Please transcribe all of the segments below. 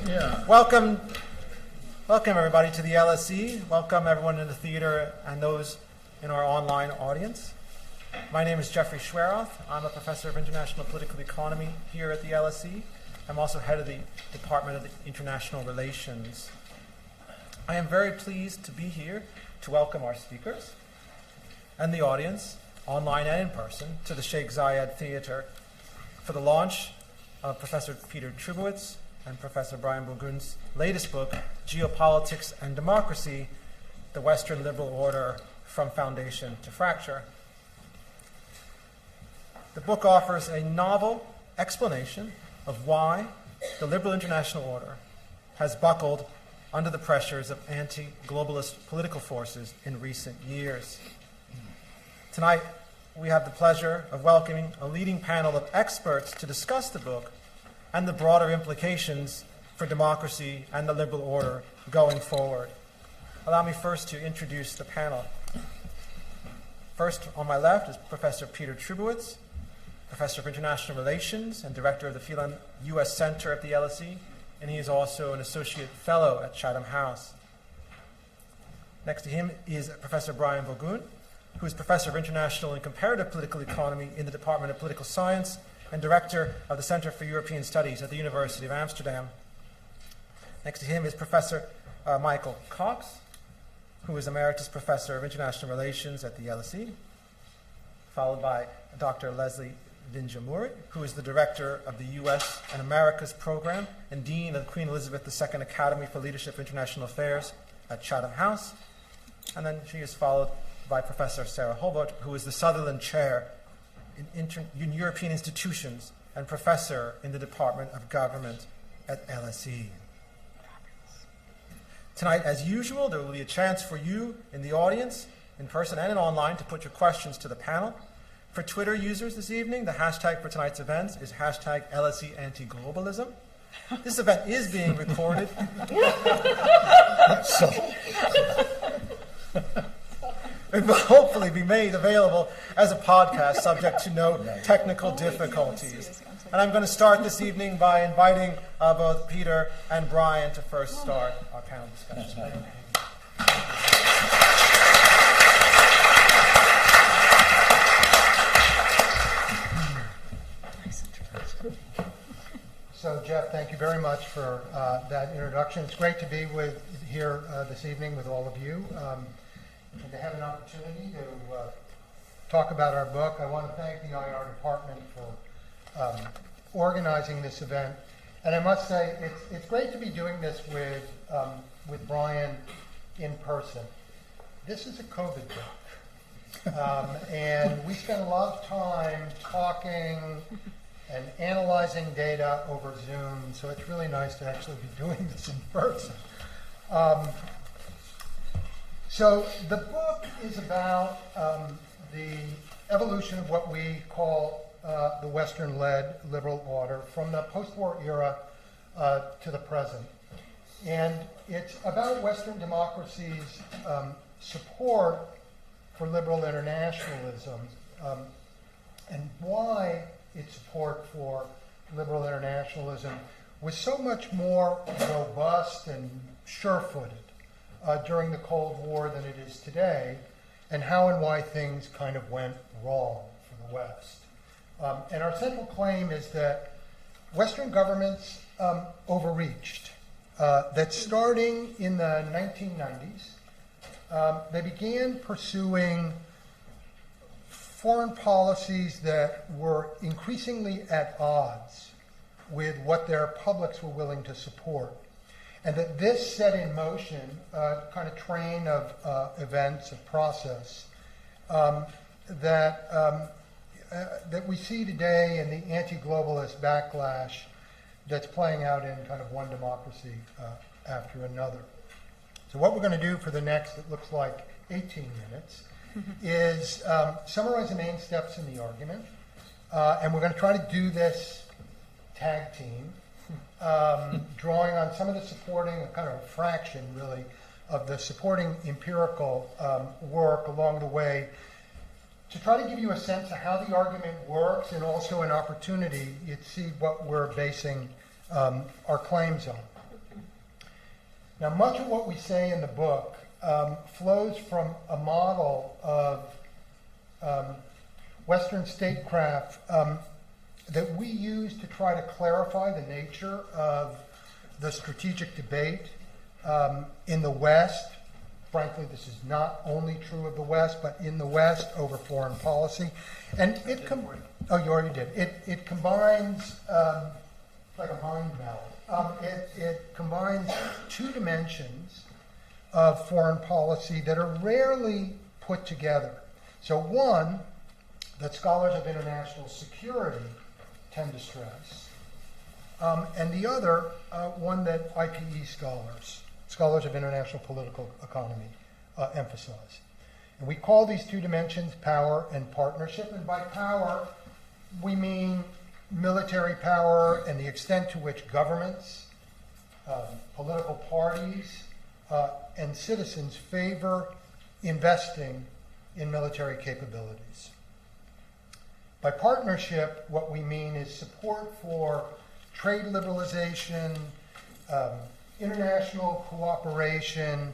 Yeah. Welcome everybody to the LSE. Welcome everyone in the theater and those in our online audience. My name is Jeffrey Schweroth. I'm a professor of international political economy here at the LSE. I'm also head of the Department of International Relations. I am very pleased to be here to welcome our speakers and the audience, online and in person, to the Sheikh Zayed Theater for the launch of Professor Peter Trubowitz and Professor Brian Burgoon's latest book, Geopolitics and Democracy, The Western Liberal Order from Foundation to Fracture. The book offers a novel explanation of why the liberal international order has buckled under the pressures of anti-globalist political forces in recent years. Tonight, we have the pleasure of welcoming a leading panel of experts to discuss the book and the broader implications for democracy and the liberal order going forward. Allow me first to introduce the panel. First, on my left, is Professor Peter Trubowitz, Professor of International Relations and Director of the Phelan U.S. Center at the LSE, and he is also an Associate Fellow at Chatham House. Next to him is Professor Brian Burgoon, who is Professor of International and Comparative Political Economy in the Department of Political Science and Director of the Center for European Studies at the University of Amsterdam. Next to him is Professor Michael Cox, who is Emeritus Professor of International Relations at the LSE, followed by Dr. Leslie Vinja-Murray, who is the Director of the U.S. and Americas Program and Dean of the Queen Elizabeth II Academy for Leadership in International Affairs at Chatham House. And then she is followed by Professor Sarah Hobart, who is the Sutherland Chair in European Institutions and Professor in the Department of Government at LSE. Tonight, as usual, there will be a chance for you in the audience, in person and online, to put your questions to the panel. For Twitter users this evening, the hashtag for tonight's events is hashtag LSE Anti-globalism. This event is being recorded. It will hopefully be made available as a podcast, subject to no technical difficulties. And I'm going to start this evening by inviting both Peter and Brian to first start our panel discussion. So, Jeff, thank you very much for that introduction. It's great to be here this evening with all of you. And to have an opportunity to talk about our book. I want to thank the IR department for organizing this event. And I must say, it's great to be doing this with Brian in person. This is a COVID book. And we spent a lot of time talking and analyzing data over Zoom, so it's really nice to actually be doing this in person. So the book is about the evolution of what we call the Western-led liberal order from the post-war era to the present. And it's about Western democracies' support for liberal internationalism and why its support for liberal internationalism was so much more robust and sure-footed during the Cold War than it is today, and how and why things kind of went wrong for the West. And our central claim is that Western governments overreached, that starting in the 1990s, they began pursuing foreign policies that were increasingly at odds with what their publics were willing to support. And that this set in motion a kind of train of events, of process, that we see today in the anti-globalist backlash that's playing out in kind of one democracy after another. So what we're going to do for the next, it looks like 18 minutes, is summarize the main steps in the argument. And we're going to try to do this tag team. Drawing on some of the supporting, kind of a fraction really, of the supporting empirical work along the way to try to give you a sense of how the argument works and also an opportunity to see what we're basing our claims on. Now, much of what we say in the book flows from a model of Western statecraft that we use to try to clarify the nature of the strategic debate in the West. Frankly, this is not only true of the West, but in the West over foreign policy. And it oh, you already did. It combines, like a mind meld, it combines two dimensions of foreign policy that are rarely put together. So one, that scholars of international security tend to stress, and the other, one that IPE scholars of international political economy, emphasize. And we call these two dimensions power and partnership, and by power, we mean military power and the extent to which governments, political parties, and citizens favor investing in military capabilities. By partnership, what we mean is support for trade liberalization, international cooperation,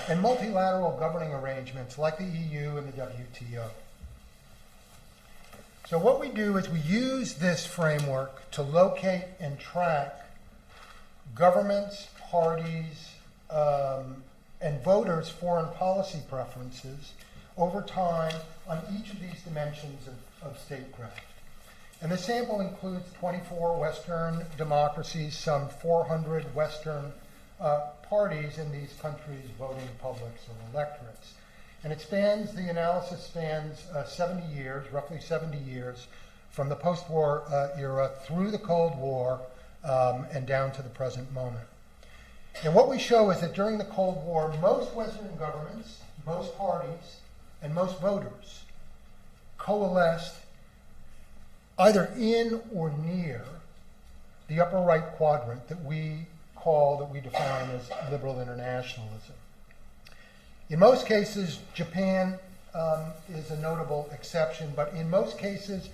and multilateral governing arrangements like the EU and the WTO. So what we do is we use this framework to locate and track governments, parties, and voters' foreign policy preferences over time on each of these dimensions of statecraft. And the sample includes 24 Western democracies, some 400 Western parties in these countries' voting publics or electorates. And the analysis spans 70 years, roughly 70 years, from the post-war era through the Cold War and down to the present moment. And what we show is that during the Cold War, most Western governments, most parties, and most voters coalesced either in or near the upper right quadrant that we define as liberal internationalism. In most cases, Japan is a notable exception, but in most cases,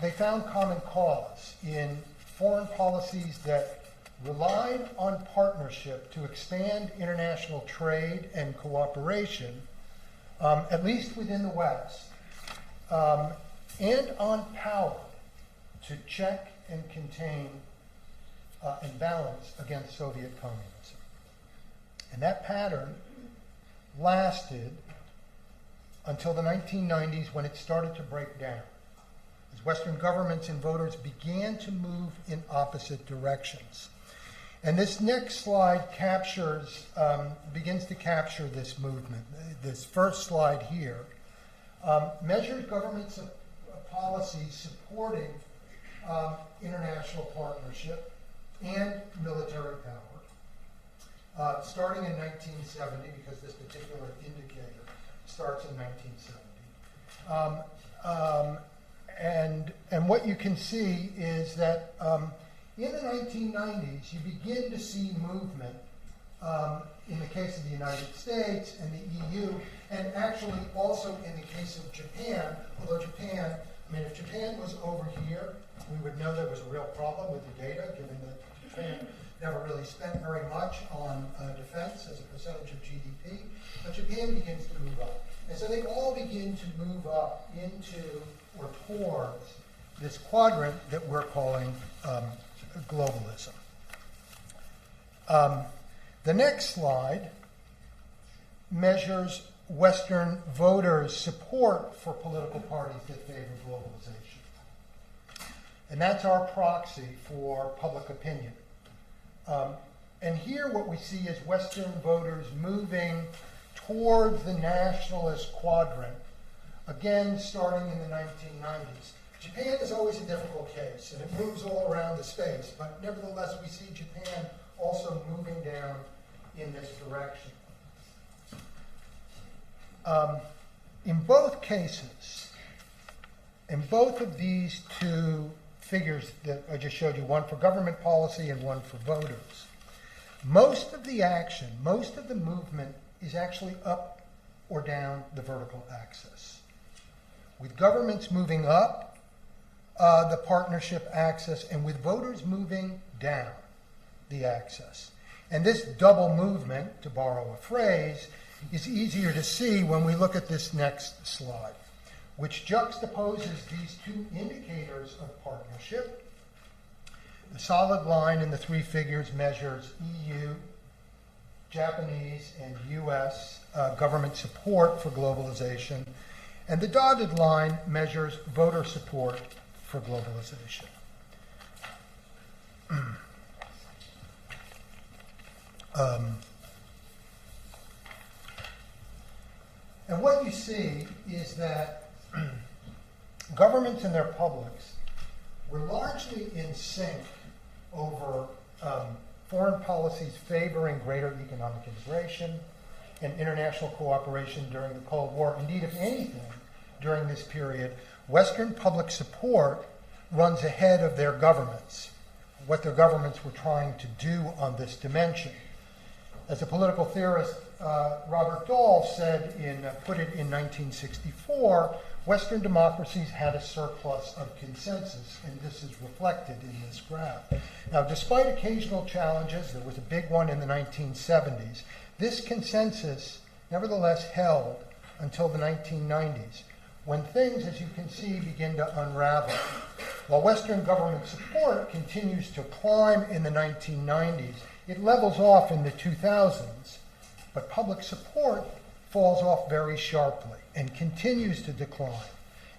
they found common cause in foreign policies that relied on partnership to expand international trade and cooperation, at least within the West, and on power to check and contain and balance against Soviet communism. And that pattern lasted until the 1990s, when it started to break down, as Western governments and voters began to move in opposite directions. And this next slide begins to capture this movement. This first slide here measures governments' policies supporting international partnership and military power, starting in 1970, because this particular indicator starts in 1970. And what you can see is that in the 1990s, you begin to see movement in the case of the United States and the EU, and actually also in the case of Japan, although Japan, if Japan was over here, we would know there was a real problem with the data, given that Japan never really spent very much on defense as a percentage of GDP, but Japan begins to move up. And so they all begin to move up into or towards this quadrant that we're calling globalism. The next slide measures Western voters' support for political parties that favor globalization. And that's our proxy for public opinion. And here what we see is Western voters moving towards the nationalist quadrant, again starting in the 1990s. Japan is always a difficult case, and it moves all around the space, but nevertheless we see Japan also moving down in this direction. In both cases, in both of these two figures that I just showed you, one for government policy and one for voters, most of the action, most of the movement is actually up or down the vertical axis. With governments moving up, the partnership axis, and with voters moving down the axis. And this double movement, to borrow a phrase, is easier to see when we look at this next slide, which juxtaposes these two indicators of partnership. The solid line in the three figures measures EU, Japanese, and US government support for globalization, and the dotted line measures voter support for globalization. And what you see is that governments and their publics were largely in sync over foreign policies favoring greater economic integration and international cooperation during the Cold War. Indeed, if anything, during this period, Western public support runs ahead of their governments, what their governments were trying to do on this dimension. As a political theorist, Robert Dahl put it in 1964, Western democracies had a surplus of consensus, and this is reflected in this graph. Now, despite occasional challenges, there was a big one in the 1970s, this consensus nevertheless held until the 1990s, when things, as you can see, begin to unravel. While Western government support continues to climb in the 1990s, it levels off in the 2000s, but public support falls off very sharply and continues to decline.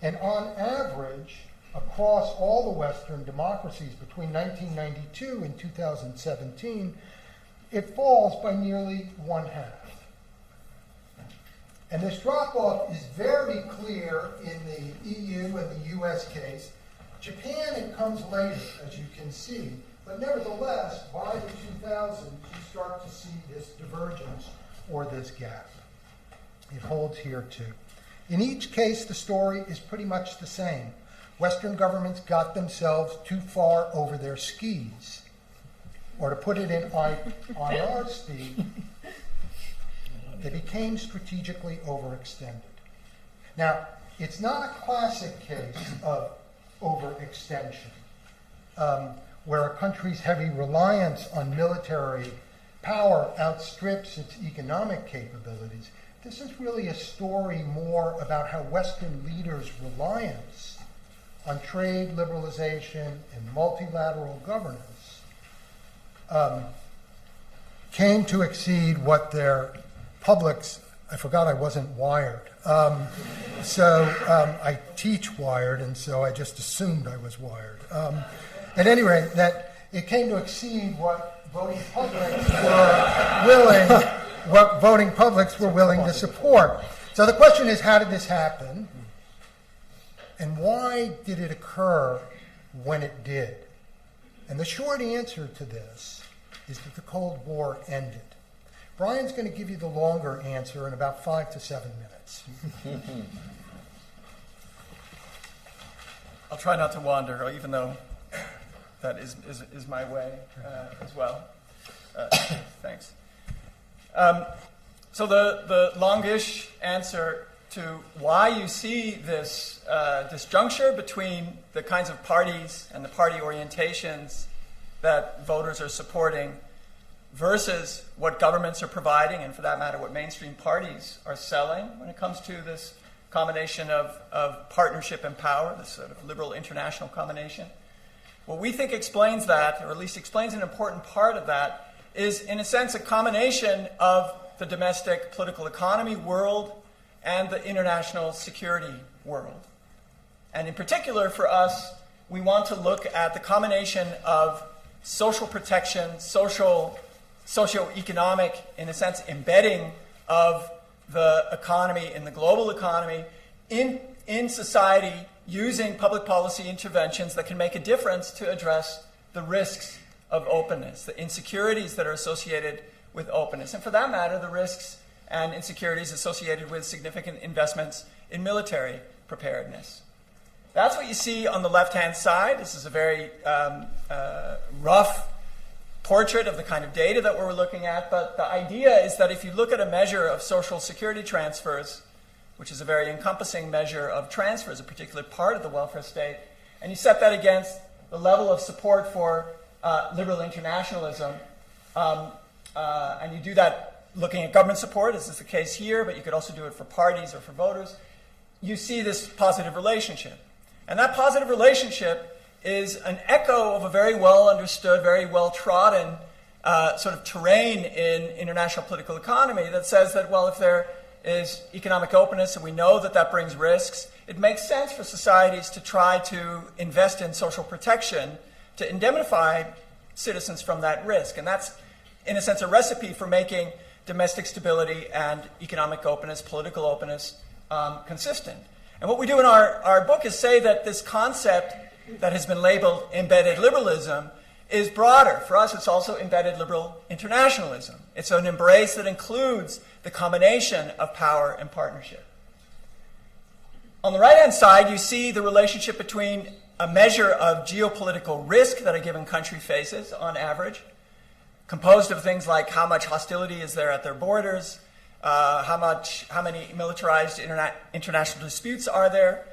And on average, across all the Western democracies between 1992 and 2017, it falls by nearly one-half. And this drop-off is very clear in the EU and the US case. Japan, it comes later, as you can see, but nevertheless, by the 2000s, you start to see this divergence or this gap. It holds here too. In each case, the story is pretty much the same. Western governments got themselves too far over their skis. Or to put it in IR speed, they became strategically overextended. Now, it's not a classic case of overextension, where a country's heavy reliance on military power outstrips its economic capabilities. This is really a story more about how Western leaders' reliance on trade liberalization and multilateral governance came to exceed what their publics, I forgot I wasn't wired. I teach wired, and so I just assumed I was wired. At any rate, that it came to exceed what voting publics were willing to support. So the question is, how did this happen? And why did it occur when it did? And the short answer to this is that the Cold War ended. Brian's going to give you the longer answer in about 5 to 7 minutes. I'll try not to wander, even though that is my way as well. Thanks. So the longish answer to why you see this disjuncture between the kinds of parties and the party orientations that voters are supporting versus what governments are providing, and for that matter, what mainstream parties are selling when it comes to this combination of partnership and power, this sort of liberal international combination. What we think explains that, or at least explains an important part of that, is in a sense a combination of the domestic political economy world and the international security world. And in particular for us, we want to look at the combination of social protection, socioeconomic, in a sense, embedding of the economy in the global economy in society using public policy interventions that can make a difference to address the risks of openness, the insecurities that are associated with openness, and for that matter, the risks and insecurities associated with significant investments in military preparedness. That's what you see on the left-hand side. This is a very rough portrait of the kind of data that we're looking at, but the idea is that if you look at a measure of social security transfers, which is a very encompassing measure of transfers, a particular part of the welfare state, and you set that against the level of support for liberal internationalism, and you do that looking at government support, as is the case here, but you could also do it for parties or for voters, you see this positive relationship. And that positive relationship is an echo of a very well understood, very well trodden sort of terrain in international political economy that says that, well, if there is economic openness, and we know that that brings risks, it makes sense for societies to try to invest in social protection to indemnify citizens from that risk. And that's, in a sense, a recipe for making domestic stability and economic openness, political openness, consistent. And what we do in our book is say that this concept that has been labeled embedded liberalism is broader. For us, it's also embedded liberal internationalism. It's an embrace that includes the combination of power and partnership. On the right-hand side, you see the relationship between a measure of geopolitical risk that a given country faces, on average, composed of things like how much hostility is there at their borders, how many militarized international disputes are there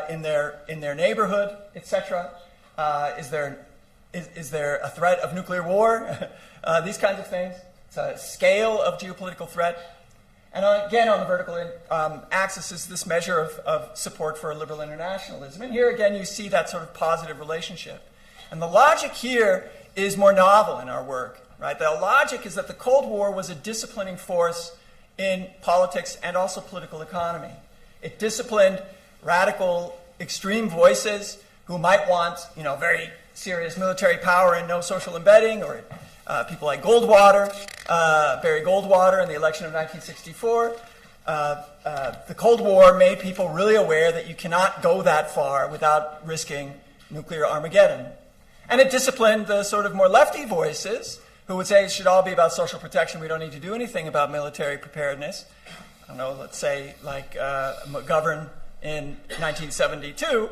in their neighborhood, etc. Is there a threat of nuclear war? These kinds of things. It's a scale of geopolitical threat. And again, on the vertical axis is this measure of support for liberal internationalism. And here again, you see that sort of positive relationship. And the logic here is more novel in our work, right? The logic is that the Cold War was a disciplining force in politics and also political economy. It disciplined radical, extreme voices who might want, very serious military power and no social embedding, or people like Goldwater, Barry Goldwater in the election of 1964. The Cold War made people really aware that you cannot go that far without risking nuclear Armageddon. And it disciplined the sort of more lefty voices who would say it should all be about social protection. We don't need to do anything about military preparedness. I don't know, let's say like McGovern in 1972,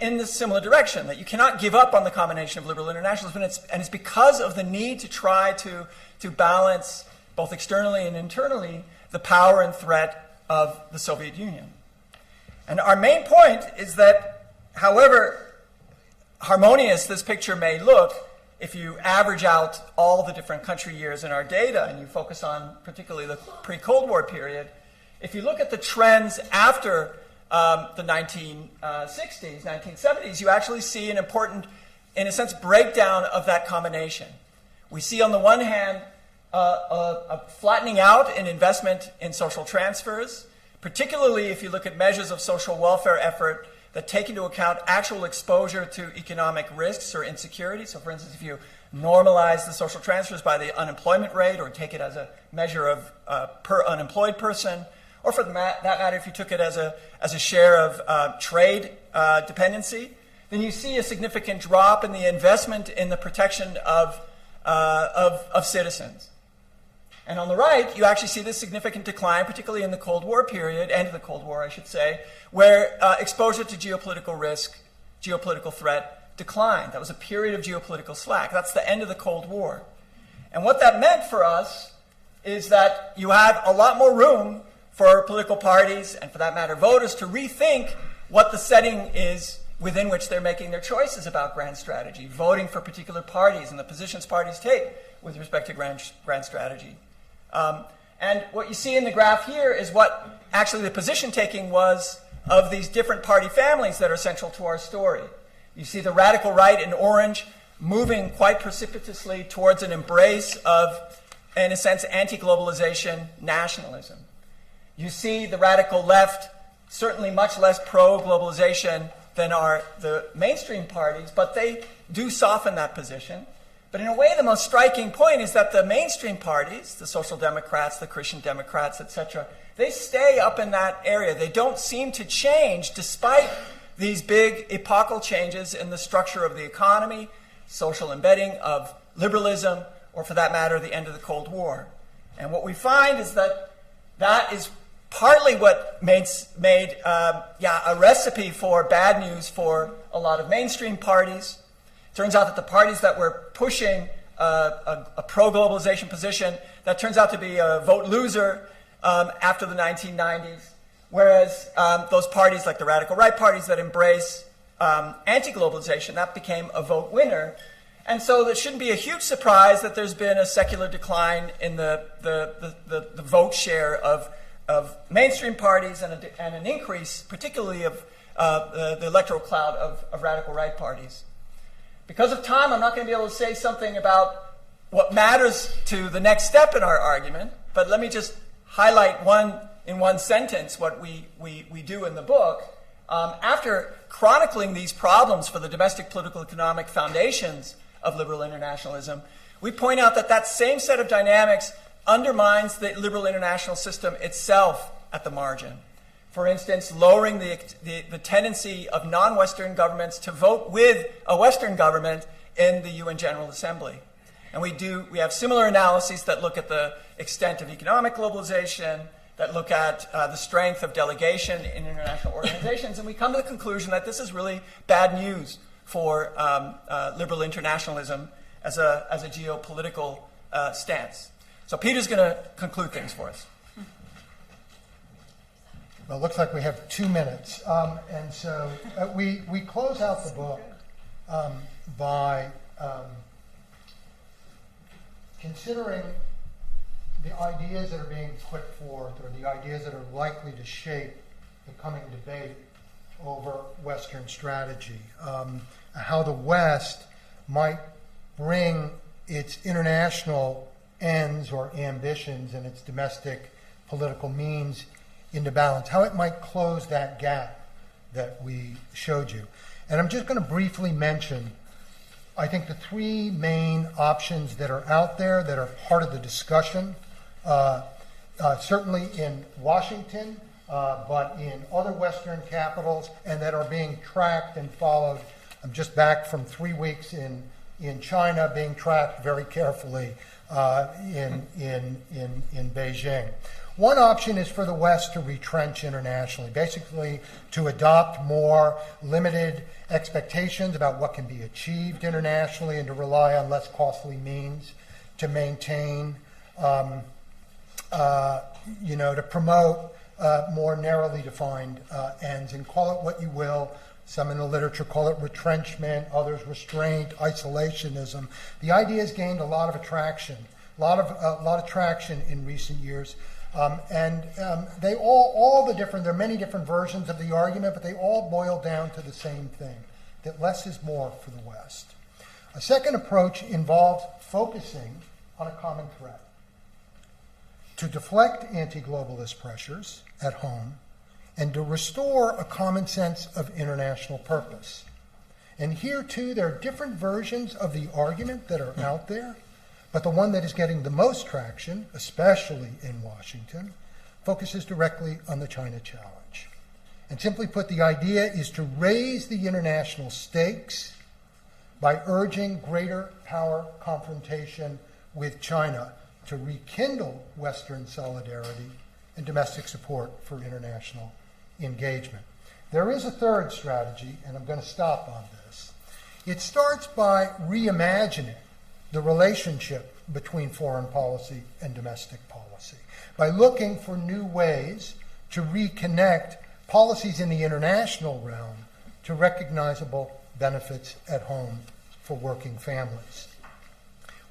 in this similar direction, that you cannot give up on the combination of liberal internationalism, and it's because of the need to try to balance, both externally and internally, the power and threat of the Soviet Union. And our main point is that, however harmonious this picture may look, if you average out all the different country years in our data and you focus on particularly the pre-Cold War period, if you look at the trends after the 1960s, 1970s, you actually see an important, in a sense, breakdown of that combination. We see on the one hand a flattening out in investment in social transfers, particularly if you look at measures of social welfare effort that take into account actual exposure to economic risks or insecurity. So, for instance, if you normalize the social transfers by the unemployment rate or take it as a measure of per unemployed person, or for that matter, if you took it as a share of trade dependency, then you see a significant drop in the investment in the protection of citizens. And on the right, you actually see this significant decline, particularly in the Cold War period, end of the Cold War, I should say, where exposure to geopolitical risk, geopolitical threat declined. That was a period of geopolitical slack. That's the end of the Cold War. And what that meant for us is that you have a lot more room for political parties, and for that matter, voters, to rethink what the setting is within which they're making their choices about grand strategy, voting for particular parties and the positions parties take with respect to grand strategy. And what you see in the graph here is what actually the position taking was of these different party families that are central to our story. You see the radical right in orange moving quite precipitously towards an embrace of, in a sense, anti-globalization nationalism. You see the radical left certainly much less pro-globalization than are the mainstream parties, but they do soften that position. But in a way, the most striking point is that the mainstream parties, the Social Democrats, the Christian Democrats, etc., they stay up in that area. They don't seem to change despite these big epochal changes in the structure of the economy, social embedding of liberalism, or for that matter, the end of the Cold War. And what we find is that that is partly what made a recipe for bad news for a lot of mainstream parties. Turns out that the parties that were pushing a pro-globalization position, that turns out to be a vote loser after the 1990s, whereas those parties like the radical right parties that embrace anti-globalization, that became a vote winner. And so it shouldn't be a huge surprise that there's been a secular decline in the vote share of mainstream parties and an increase, particularly of the electoral cloud of radical right parties. Because of time, I'm not going to be able to say something about what matters to the next step in our argument, but let me just highlight in one sentence what we do in the book. After chronicling these problems for the domestic political economic foundations of liberal internationalism, we point out that same set of dynamics undermines the liberal international system itself at the margin. For instance, lowering the tendency of non-Western governments to vote with a Western government in the UN General Assembly. And we have similar analyses that look at the extent of economic globalization, that look at the strength of delegation in international organizations, and we come to the conclusion that this is really bad news for liberal internationalism as a geopolitical stance. So Peter's going to conclude things for us. Well, it looks like we have 2 minutes. And so we close out the book by considering the ideas that are being put forth, or the ideas that are likely to shape the coming debate over Western strategy, how the West might bring its international ends or ambitions and its domestic political means into balance, how it might close that gap that we showed you. And I'm just going to briefly mention, I think, the 3 main options that are out there that are part of the discussion, certainly in Washington, but in other Western capitals, and that are being tracked and followed. I'm just back from 3 weeks in China, being tracked very carefully in Beijing. One option is for the West to retrench internationally, basically to adopt more limited expectations about what can be achieved internationally and to rely on less costly means to maintain, to promote more narrowly defined ends, and call it what you will. Some in the literature call it retrenchment, others restraint, isolationism. The idea has gained a lot of attraction, a lot of traction in recent years. They all the different, there are many different versions of the argument, but they all boil down to the same thing, that less is more for the West. A second approach involves focusing on a common threat to deflect anti-globalist pressures at home and to restore a common sense of international purpose. And here, too, there are different versions of the argument that are out there, but the one that is getting the most traction, especially in Washington, focuses directly on the China challenge. And simply put, the idea is to raise the international stakes by urging greater power confrontation with China to rekindle Western solidarity and domestic support for international engagement. There is a third strategy, and I'm going to stop on this. It starts by reimagining the relationship between foreign policy and domestic policy, by looking for new ways to reconnect policies in the international realm to recognizable benefits at home for working families.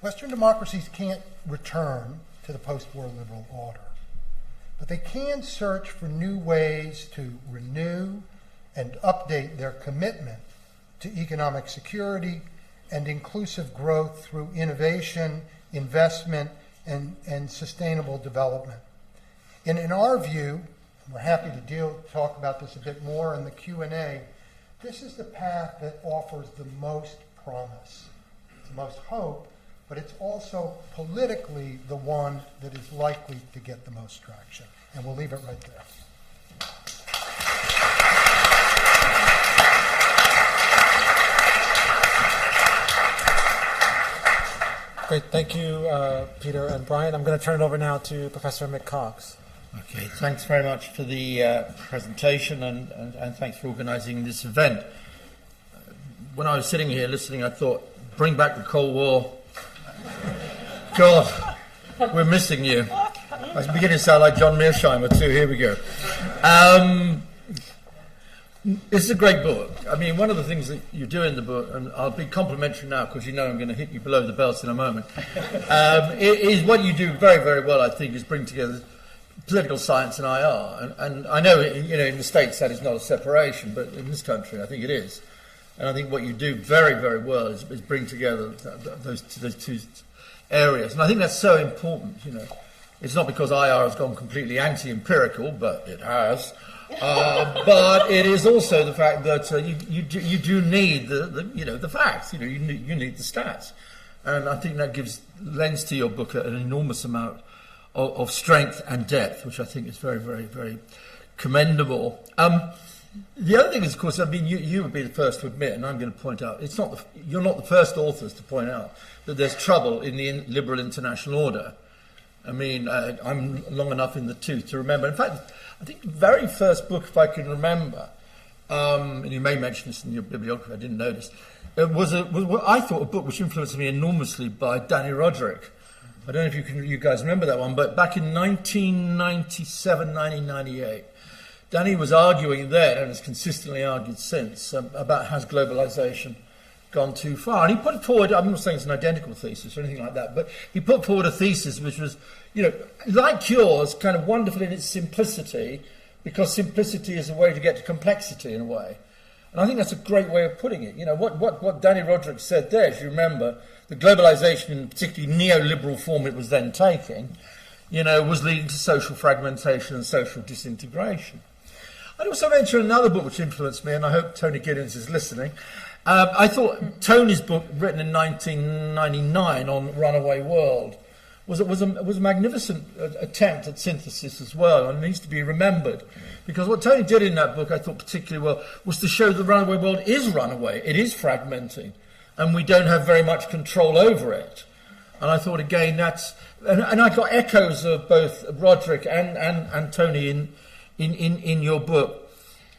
Western democracies can't return to the post-war liberal order, but they can search for new ways to renew and update their commitment to economic security and inclusive growth through innovation, investment, and sustainable development. And in our view, we're happy to talk about this a bit more in the Q&A, this is the path that offers the most promise, the most hope, but it's also politically the one that is likely to get the most traction. And we'll leave it right there. Great, thank you, Peter and Brian. I'm going to turn it over now to Professor Mick Cox. Okay, thanks very much for the presentation and thanks for organising this event. When I was sitting here listening, I thought, bring back the Cold War. God, we're missing you. I was beginning to sound like John Mearsheimer too. Here we go. It's a great book. I mean, one of the things that you do in the book, and I'll be complimentary now because you know I'm going to hit you below the belt in a moment, is what you do very, very well, I think, is bring together political science and IR. And I know, in the States that is not a separation, but in this country I think it is. And I think what you do very, very well is bring together those two areas. And I think that's so important, It's not because IR has gone completely anti-empirical, but it has. But it is also the fact that you do need the facts. You need the stats, and I think that lends to your book an enormous amount of strength and depth, which I think is very, very, very commendable. The other thing is, of course, I mean, you would be the first to admit, and I'm going to point out, you're not the first authors to point out that there's trouble in the liberal international order. I mean, I'm long enough in the tooth to remember. In fact, I think the very first book, if I can remember, and you may mention this in your bibliography, I didn't notice, was I thought a book which influenced me enormously by Danny Roderick. I don't know if you guys remember that one, but back in 1997, 1998, Danny was arguing then, and has consistently argued since, about has globalization gone too far. And he put forward, I'm not saying it's an identical thesis or anything like that, but he put forward a thesis which was, like yours, kind of wonderful in its simplicity, because simplicity is a way to get to complexity in a way. And I think that's a great way of putting it. What Danny Roderick said there, if you remember, the globalization, in particularly neoliberal form it was then taking, was leading to social fragmentation and social disintegration. I'd also mention another book which influenced me, and I hope Tony Giddens is listening. I thought Tony's book, written in 1999 on Runaway World, was a magnificent attempt at synthesis as well, and needs to be remembered. Because what Tony did in that book, I thought particularly well, was to show the runaway world is runaway, it is fragmenting, and we don't have very much control over it. And I thought, again, and I got echoes of both Roderick and Tony in your book.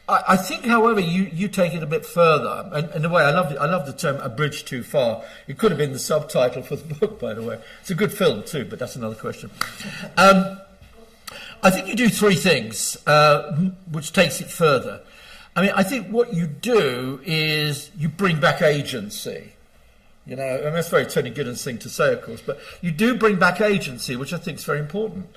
I think, however, you take it a bit further, and in a way, I love the term "a bridge too far." It could have been the subtitle for the book, by the way. It's a good film too, but that's another question. I think you do three things, which takes it further. I mean, I think what you do is you bring back agency. And that's a very Tony Giddens thing to say, of course, but you do bring back agency, which I think is very important.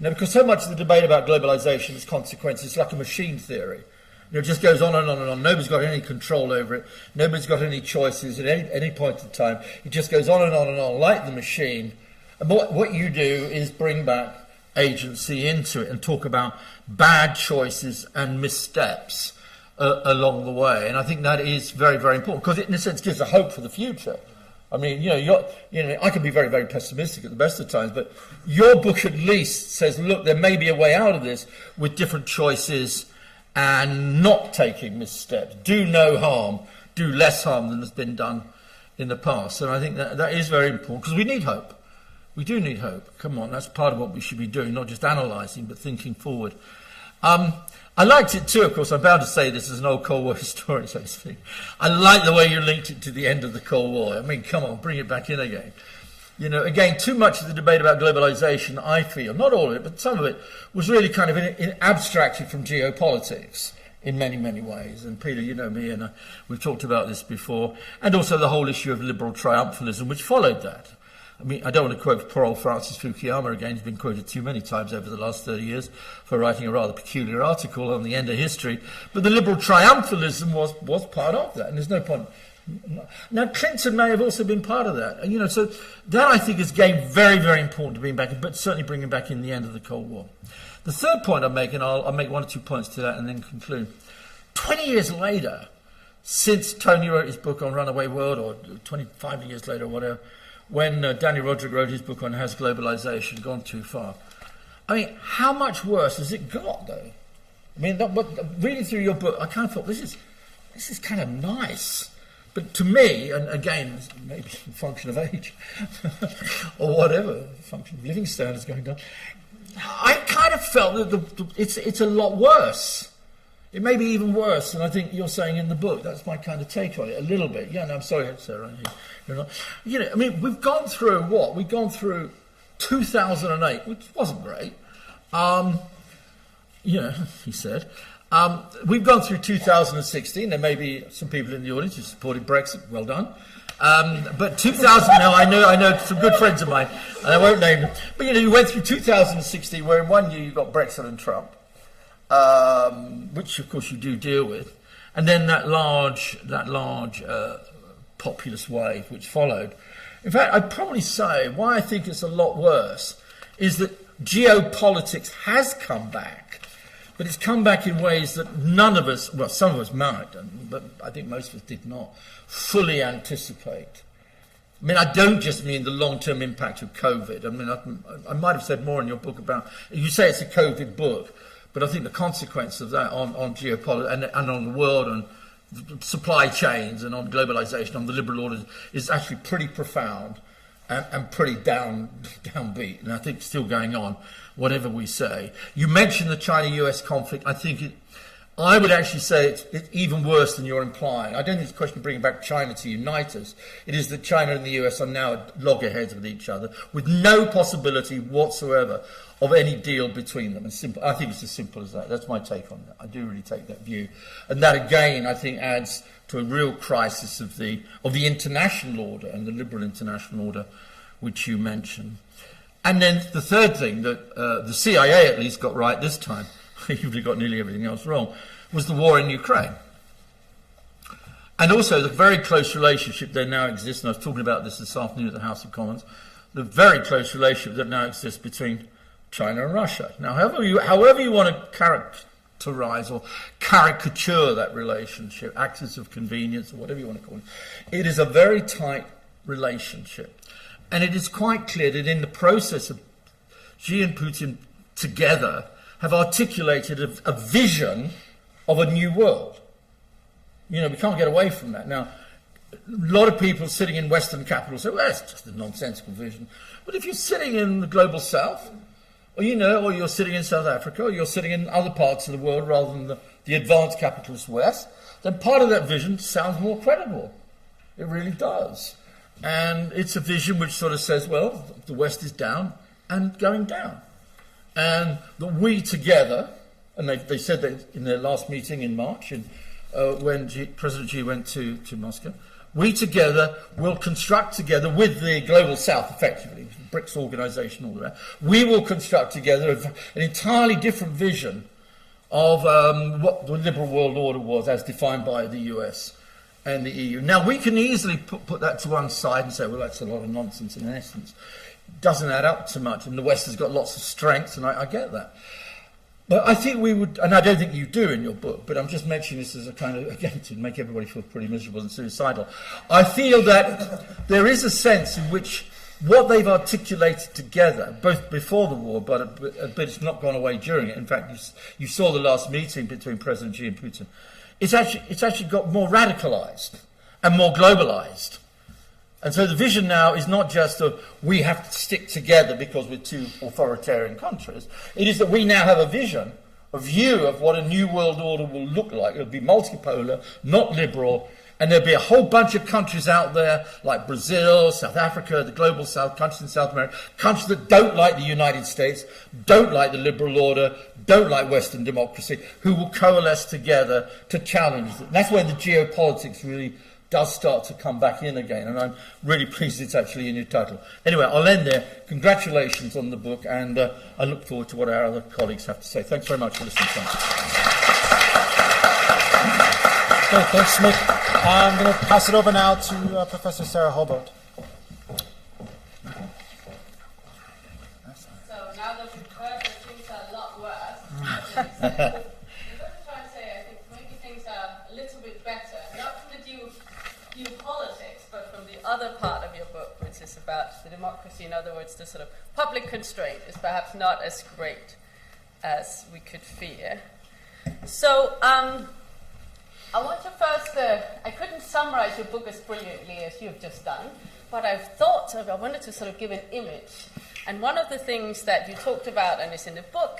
Because so much of the debate about globalization is consequences, it's like a machine theory. It just goes on and on and on. Nobody's got any control over it. Nobody's got any choices at any point in time. It just goes on and on and on, like the machine. And what you do is bring back agency into it and talk about bad choices and missteps along the way. And I think that is very, very important, because it, in a sense, gives a hope for the future. I mean, I can be very, very pessimistic at the best of times, but your book at least says, look, there may be a way out of this with different choices and not taking missteps. Do no harm, do less harm than has been done in the past. And I think that is very important, because we need hope. We do need hope. Come on, that's part of what we should be doing, not just analysing, but thinking forward. I liked it too, of course, I'm bound to say this as an old Cold War historian, so to speak. I like the way you linked it to the end of the Cold War. I mean, come on, bring it back in again. Again, too much of the debate about globalization, I feel, not all of it, but some of it, was really kind of abstracted from geopolitics in many, many ways. And Peter, you know me, and we've talked about this before. And also the whole issue of liberal triumphalism, which followed that. I mean, I don't want to quote poor old Francis Fukuyama again. He's been quoted too many times over the last 30 years for writing a rather peculiar article on the end of history. But the liberal triumphalism was part of that, and there's no point. Now, Clinton may have also been part of that. And, so that, I think, is again very, very important to bring back, but certainly bringing back in the end of the Cold War. The third point I'm making, I'll make one or two points to that and then conclude. 20 years later, since Tony wrote his book on Runaway World, or 25 years later, or whatever, when Danny Roderick wrote his book on Has Globalization Gone Too Far? I mean, how much worse has it got, though? I mean, reading through your book, I kind of thought, this is kind of nice. But to me, and again, maybe a function of age, or whatever, function of living standards going down, I kind of felt that it's a lot worse. It may be even worse than I think you're saying in the book. That's my kind of take on it, a little bit. Yeah, no, I'm sorry, Sarah. You're not. I mean, we've gone through what? We've gone through 2008, which wasn't great. He said. We've gone through 2016. There may be some people in the audience who supported Brexit. Well done. But 2000, now I know some good friends of mine, and I won't name them. But you went through 2016, where in 1 year you got Brexit and Trump, which of course you do deal with, and then that large populist wave which followed. In fact, I'd probably say why I think it's a lot worse is that geopolitics has come back, but it's come back in ways that none of us, well, some of us might, but I think most of us did not fully anticipate. I mean, I don't just mean the long-term impact of COVID. I mean, I might have said more in your book about, you say it's a COVID book, but I think the consequence of that on geopolitics and on the world and supply chains and on globalization, on the liberal order, is actually pretty profound and pretty downbeat, and I think still going on, whatever we say. You mentioned the China-US conflict. I would actually say it's even worse than you're implying. I don't think it's a question of bringing back China to unite us. It is that China and the US are now at loggerheads with each other, with no possibility whatsoever of any deal between them. And I think it's as simple as that. That's my take on that. I do really take that view. And that, again, I think adds to a real crisis of the international order and the liberal international order, which you mentioned. And then the third thing that the CIA at least got right this time, you've got nearly everything else wrong, was the war in Ukraine. And also the very close relationship that now exists, and I was talking about this afternoon at the House of Commons, the very close relationship that now exists between China and Russia. Now, however you want to characterize or caricature that relationship, axis of convenience or whatever you want to call it, it is a very tight relationship. And it is quite clear that in the process of Xi and Putin together have articulated a vision of a new world. We can't get away from that. Now, a lot of people sitting in Western capitals say, well, that's just a nonsensical vision. But if you're sitting in the global south, or you're sitting in South Africa, or you're sitting in other parts of the world rather than the advanced capitalist West, then part of that vision sounds more credible. It really does. And it's a vision which sort of says, well, the West is down and going down. And that we together, and they said that in their last meeting in March, when President Xi went to Moscow, we together will construct together with the global south, effectively, the BRICS organization, all of that, we will construct together an entirely different vision of what the liberal world order was as defined by the US and the EU. Now, we can easily put that to one side and say, well, that's a lot of nonsense in essence. Doesn't add up to much, and the West has got lots of strengths, and I get that. But I think we would, and I don't think you do in your book, but I'm just mentioning this as a kind of, again, to make everybody feel pretty miserable and suicidal. I feel that there is a sense in which what they've articulated together, both before the war, but it's not gone away during it. In fact, you saw the last meeting between President Xi and Putin. It's actually got more radicalized and more globalized. And so the vision now is not just of we have to stick together because we're two authoritarian countries. It is that we now have a vision, a view of what a new world order will look like. It'll be multipolar, not liberal, and there'll be a whole bunch of countries out there like Brazil, South Africa, the global south, countries in South America, countries that don't like the United States, don't like the liberal order, don't like Western democracy, who will coalesce together to challenge it. And that's where the geopolitics really does start to come back in again, and I'm really pleased it's actually in your title. Anyway, I'll end there. Congratulations on the book, and I look forward to what our other colleagues have to say. Thanks very much for listening to me. Okay, thanks, Mick. I'm going to pass it over now to Professor Sarah Hobart. So now that we've heard that things are a lot worse, geopolitics, but from the other part of your book, which is about the democracy, in other words, the sort of public constraint is perhaps not as great as we could fear. So I want to first, I couldn't summarize your book as brilliantly as you've just done, but I wanted to sort of give an image. And one of the things that you talked about, and is in the book,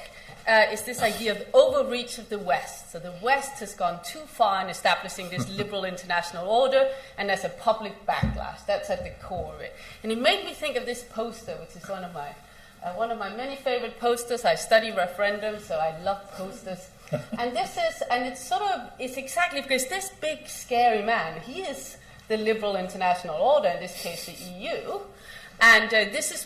is this idea of overreach of the West. So the West has gone too far in establishing this liberal international order, and there's a public backlash. That's at the core of it. And it made me think of this poster, which is one of my one of my many favorite posters. I study referendums, so I love posters. And it's exactly because this big, scary man, he is the liberal international order, in this case the EU. And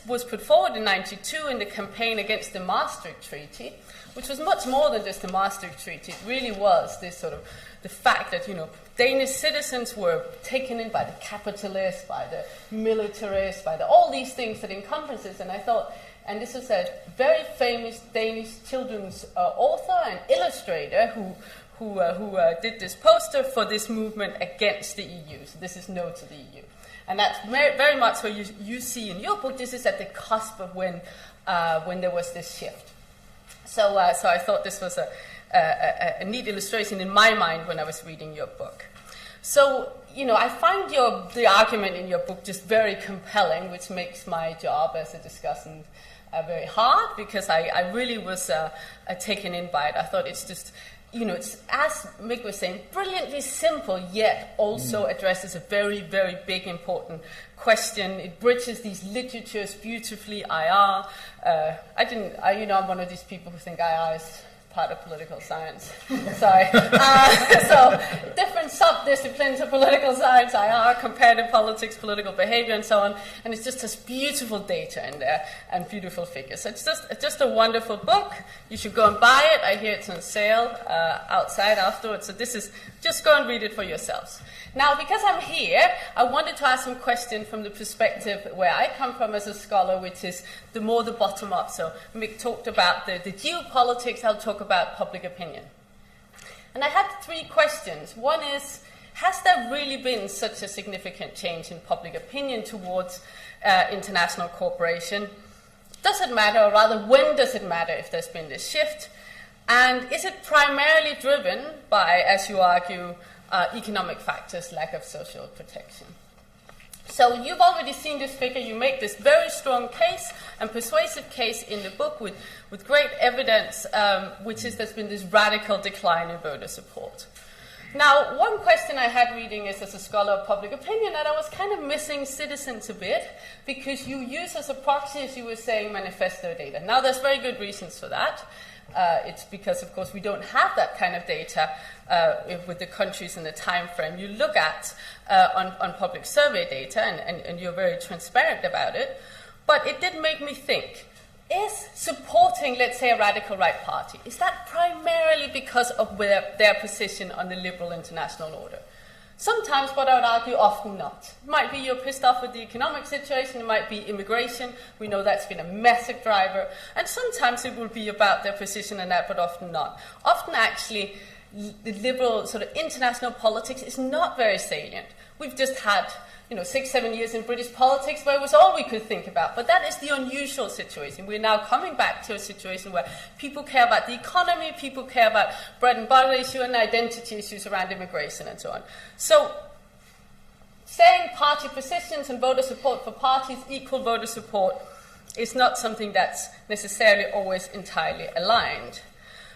was put forward in 1992 in the campaign against the Maastricht Treaty, which was much more than just the Maastricht Treaty. It really was this sort of the fact that, Danish citizens were taken in by the capitalists, by the militarists, by all these things that encompasses. And I thought, and this is a very famous Danish children's author and illustrator who did this poster for this movement against the EU. So this is No to the EU. And that's very much what you see in your book. This is at the cusp of when there was this shift. So I thought this was a neat illustration in my mind when I was reading your book. So, I find the argument in your book just very compelling, which makes my job as a discussant very hard, because I really was taken in by it. I thought it's just, it's, as Mick was saying, brilliantly simple, yet also addresses a very, very big, important question. It bridges these literatures beautifully. I'm one of these people who think IR is part of political science. Sorry. So different subdisciplines of political science, IR, comparative politics, political behavior, and so on. And it just has beautiful data in there and beautiful figures. So it's just a wonderful book. You should go and buy it. I hear it's on sale outside afterwards. So just go and read it for yourselves. Now, because I'm here, I wanted to ask some questions from the perspective where I come from as a scholar, which is the bottom up. So Mick talked about the geopolitics. I'll talk about public opinion. And I had 3 questions. One is, has there really been such a significant change in public opinion towards international cooperation? Does it matter, or rather, when does it matter if there's been this shift? And is it primarily driven by, as you argue, economic factors, lack of social protection? So you've already seen this figure. You make this very strong case and persuasive case in the book with great evidence, which is there's been this radical decline in voter support. Now, one question I had reading is, as a scholar of public opinion, that I was kind of missing citizens a bit, because you use as a proxy, as you were saying, manifesto data. Now, there's very good reasons for that. It's because, of course, we don't have that kind of data with the countries and the time frame you look at on public survey data, and you're very transparent about it. But it did make me think, is supporting, let's say, a radical right party, is that primarily because of their position on the liberal international order? Sometimes, but I would argue often not. It might be you're pissed off with the economic situation, it might be immigration, we know that's been a massive driver, and sometimes it will be about their position on that, but often not. Often, actually, the liberal sort of international politics is not very salient. We've just had 6-7 years in British politics where it was all we could think about. But that is the unusual situation. We're now coming back to a situation where people care about the economy, people care about bread and butter issue and identity issues around immigration and so on. So saying party positions and voter support for parties equal voter support is not something that's necessarily always entirely aligned.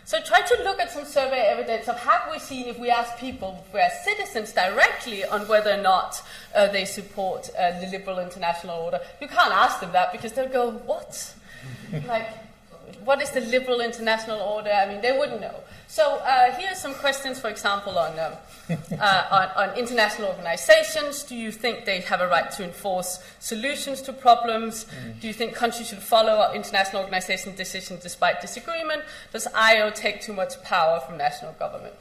So try to look at some survey evidence of, have we seen, if we ask people, if we ask citizens directly on whether or not they support the liberal international order. You can't ask them that, because they'll go, what? What is the liberal international order? I mean, they wouldn't know. So here are some questions, for example, on international organizations. Do you think they have a right to enforce solutions to problems? Do you think countries should follow international organization decisions despite disagreement? Does IO take too much power from national government?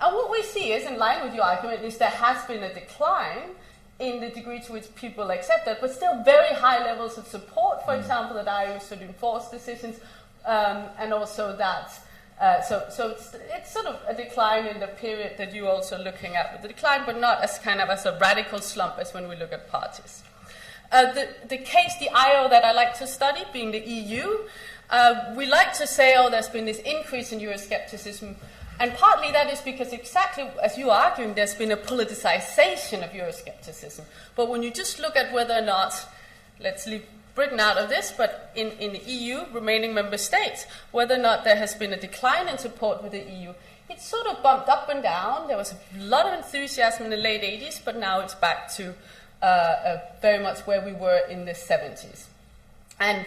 And what we see is, in line with your argument, is there has been a decline in the degree to which people accept that, but still very high levels of support, for example, that IO should enforce decisions, and also that so it's sort of a decline in the period that you're also looking at with the decline, but not as kind of as a radical slump as when we look at parties. The case, the IO that I like to study, being the EU, we like to say, there's been this increase in Euroscepticism, and partly that is because, exactly as you are arguing, there's been a politicization of Euroscepticism. But when you just look at whether or not, let's leave Britain out of this, but in the EU, remaining member states, whether or not there has been a decline in support for the EU, it's sort of bumped up and down. There was a lot of enthusiasm in the late 80s, but now it's back to very much where we were in the 70s. And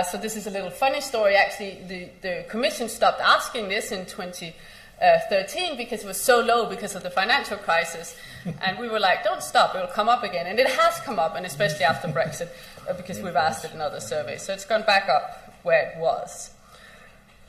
So this is a little funny story. Actually, the Commission stopped asking this in 2013 because it was so low because of the financial crisis. And we were like, don't stop, it will come up again. And it has come up, and especially after Brexit, because we've asked it in other surveys. So it's gone back up where it was.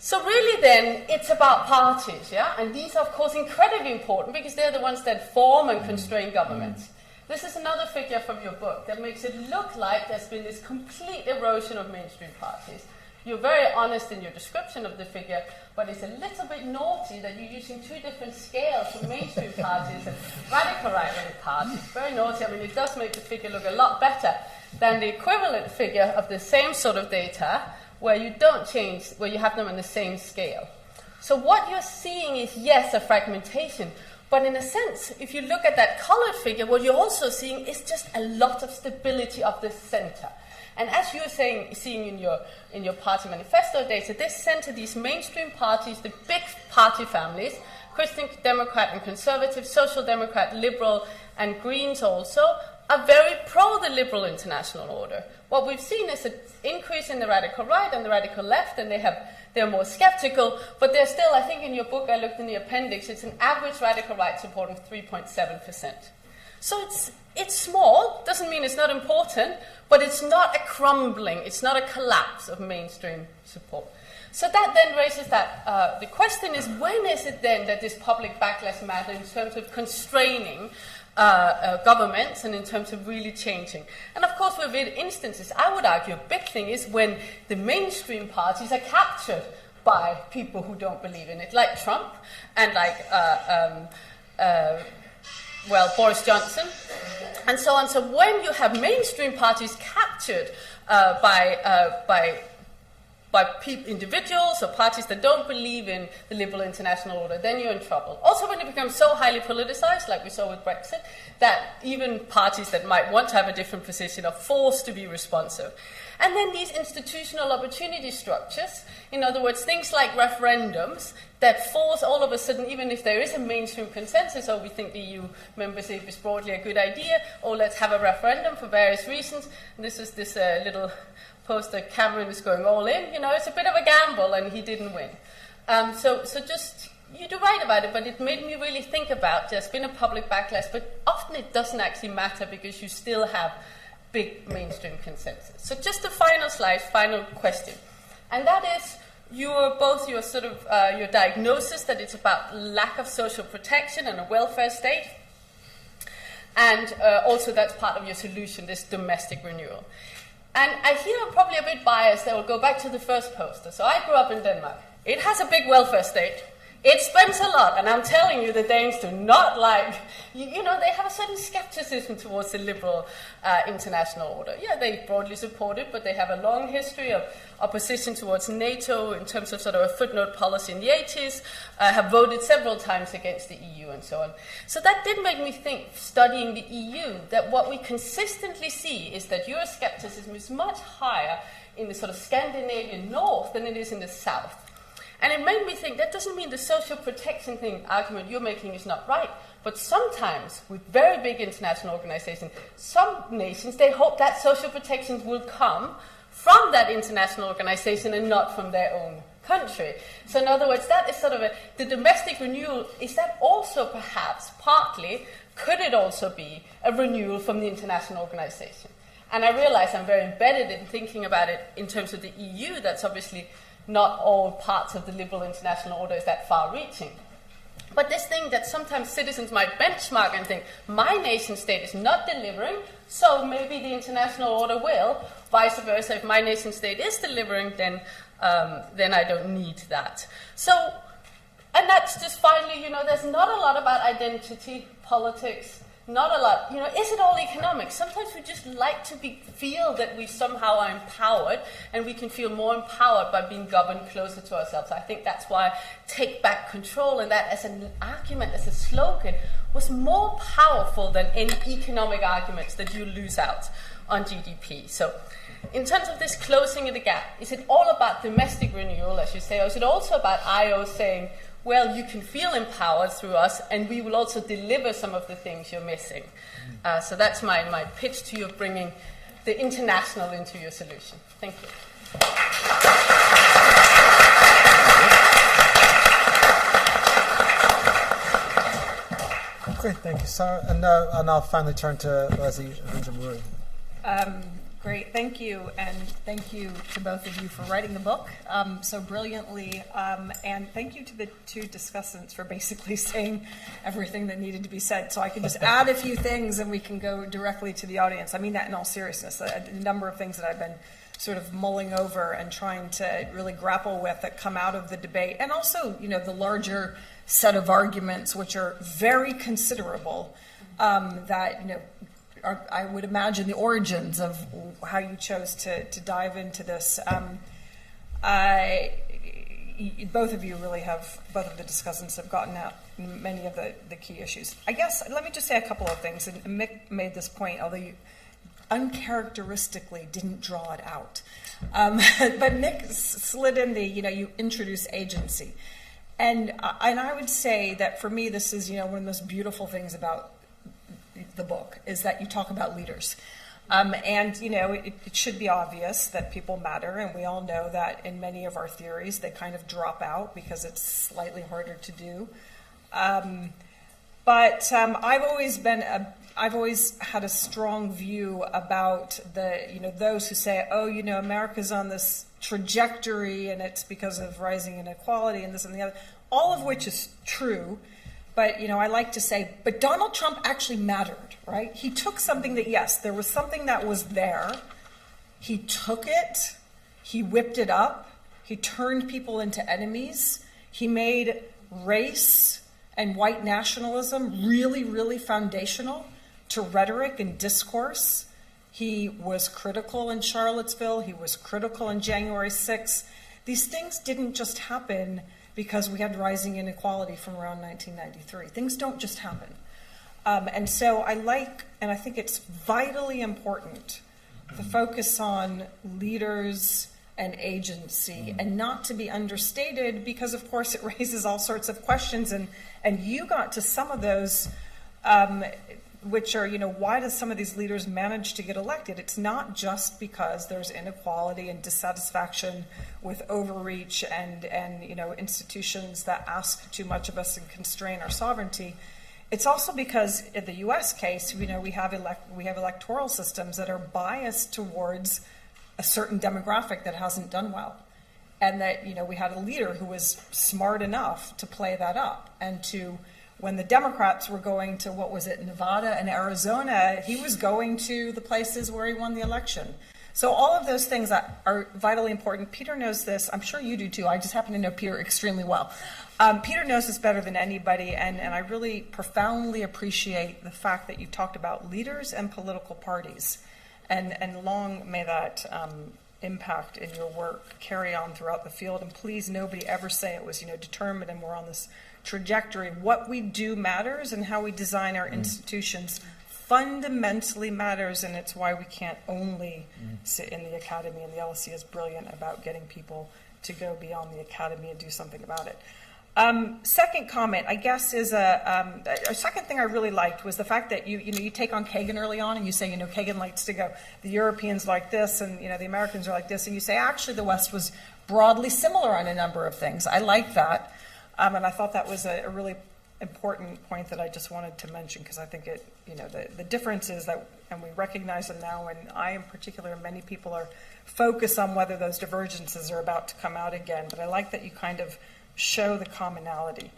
So really then, it's about parties, yeah? And these are, of course, incredibly important because they're the ones that form and constrain governments. This is another figure from your book that makes it look like there's been this complete erosion of mainstream parties. You're very honest in your description of the figure, but it's a little bit naughty that you're using two different scales for mainstream parties and radical right-wing parties. Very naughty. I mean, it does make the figure look a lot better than the equivalent figure of the same sort of data where you don't change, where you have them on the same scale. So what you're seeing is, yes, a fragmentation, but in a sense, if you look at that colored figure, what you're also seeing is just a lot of stability of the center. And as you're seeing in your party manifesto data, this center, these mainstream parties, the big party families, Christian Democrat and Conservative, Social Democrat, Liberal, and Greens also, are very pro the liberal international order. What we've seen is an increase in the radical right and the radical left, and they're more skeptical, but they're still, I think in your book, I looked in the appendix, it's an average radical right support of 3.7%. So it's small, doesn't mean it's not important, but it's not a crumbling, it's not a collapse of mainstream support. So that then raises the question is, when is it then that this public backlash matters in terms of constraining governments and in terms of really changing? And of course, with instances, I would argue a big thing is when the mainstream parties are captured by people who don't believe in it, like Trump and like Boris Johnson, and so on. So when you have mainstream parties captured by individuals or parties that don't believe in the liberal international order, then you're in trouble. Also, when it becomes so highly politicized, like we saw with Brexit, that even parties that might want to have a different position are forced to be responsive. And then these institutional opportunity structures, in other words, things like referendums that force all of a sudden, even if there is a mainstream consensus, or we think the EU membership is broadly a good idea, or let's have a referendum for various reasons. And this is this little poster, Cameron is going all in. You know, it's a bit of a gamble, and he didn't win. So just, you do right about it, but it made me really think about there's been a public backlash, but often it doesn't actually matter because you still have big mainstream consensus. So just the final slide, final question. And that is your diagnosis that it's about lack of social protection and a welfare state. And also that's part of your solution, this domestic renewal. And I hear I'm probably a bit biased. I will go back to the first poster. So I grew up in Denmark. It has a big welfare state. It spends a lot, and I'm telling you, the Danes do not like, you know, they have a certain skepticism towards the liberal international order. Yeah, they broadly support it, but they have a long history of opposition towards NATO in terms of sort of a footnote policy in the 80s, have voted several times against the EU and so on. So that did make me think, studying the EU, that what we consistently see is that Euroscepticism is much higher in the sort of Scandinavian north than it is in the south. And it made me think that doesn't mean the social protection argument you're making is not right, but sometimes with very big international organizations, some nations, they hope that social protection will come from that international organization and not from their own country. So in other words, that is sort of the domestic renewal, is that also perhaps partly, could it also be a renewal from the international organization? And I realize I'm very embedded in thinking about it in terms of the EU. That's obviously not all parts of the liberal international order is that far-reaching. But this thing that sometimes citizens might benchmark and think, my nation state is not delivering, so maybe the international order will. Vice versa, if my nation state is delivering, then I don't need that. So, and that's just finally, you know, there's not a lot about identity, politics, not a lot, you know, is it all economics? Sometimes we just like to feel that we somehow are empowered, and we can feel more empowered by being governed closer to ourselves. I think that's why take back control, and that as an argument, as a slogan, was more powerful than any economic arguments that you lose out on GDP. So in terms of this closing of the gap, is it all about domestic renewal, as you say, or is it also about IO saying, well, you can feel empowered through us, and we will also deliver some of the things you're missing. So that's my pitch to you, bringing the international into your solution. Thank you. Great, thank you, Sarah. And I'll finally turn to Leslie Benjamin. Great, thank you, and thank you to both of you for writing the book so brilliantly, and thank you to the two discussants for basically saying everything that needed to be said. So I can just add a few things and we can go directly to the audience. I mean that in all seriousness. A number of things that I've been sort of mulling over and trying to really grapple with that come out of the debate, and also, the larger set of arguments, which are very considerable, that, I would imagine the origins of how you chose to dive into this. Both of you really have, both of the discussants have gotten at many of the key issues. I guess, let me just say a couple of things, and Mick made this point, although you uncharacteristically didn't draw it out. But Mick slid in the, you introduce agency. And I would say that for me, this is, one of the most beautiful things about the book is that you talk about leaders. It should be obvious that people matter, and we all know that in many of our theories they kind of drop out because it's slightly harder to do. But I've always had a strong view about those who say, America's on this trajectory and it's because of rising inequality and this and the other, all of which is true. But, I like to say, but Donald Trump actually mattered, right? He took something that, yes, there was something that was there. He took it, he whipped it up, he turned people into enemies. He made race and white nationalism really, really foundational to rhetoric and discourse. He was critical in Charlottesville. He was critical in January 6th. These things didn't just happen because we had rising inequality from around 1993. Things don't just happen. And so I think it's vitally important to focus on leaders and agency and not to be understated because, of course, it raises all sorts of questions. And you got to some of those, which are, why does some of these leaders manage to get elected? It's not just because there's inequality and dissatisfaction with overreach and institutions that ask too much of us and constrain our sovereignty. It's also because in the U.S. case, we have electoral systems that are biased towards a certain demographic that hasn't done well. And that, we had a leader who was smart enough to play that up and to, when the Democrats were going to, Nevada and Arizona, he was going to the places where he won the election. So all of those things that are vitally important. Peter knows this. I'm sure you do too. I just happen to know Peter extremely well. Peter knows this better than anybody, and I really profoundly appreciate the fact that you talked about leaders and political parties. And long may that impact in your work carry on throughout the field. And please, nobody ever say it was, determined and we're on this trajectory. What we do matters, and how we design our institutions fundamentally matters, and it's why we can't only sit in the academy, and the LSE is brilliant about getting people to go beyond the academy and do something about it. Second comment, I guess, is a second thing I really liked was the fact that you take on Kagan early on and you say, Kagan likes to go, the Europeans like this and, the Americans are like this, and you say, actually, the West was broadly similar on a number of things. I like that, and I thought that was a really important point that I just wanted to mention because I think it, the difference is that, and we recognize them now, and I in particular, and many people are focused on whether those divergences are about to come out again, but I like that you kind of show the commonality.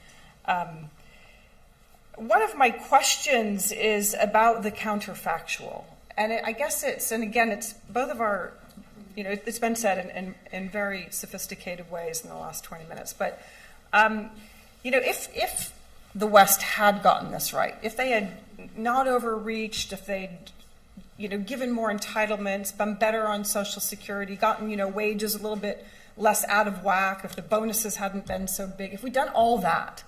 One of my questions is about the counterfactual. And I guess it's both of our, it's been said in very sophisticated ways in the last 20 minutes. But, if the West had gotten this right, if they had not overreached, if they'd, given more entitlements, been better on Social Security, gotten, wages a little bit less out of whack, if the bonuses hadn't been so big, if we'd done all that,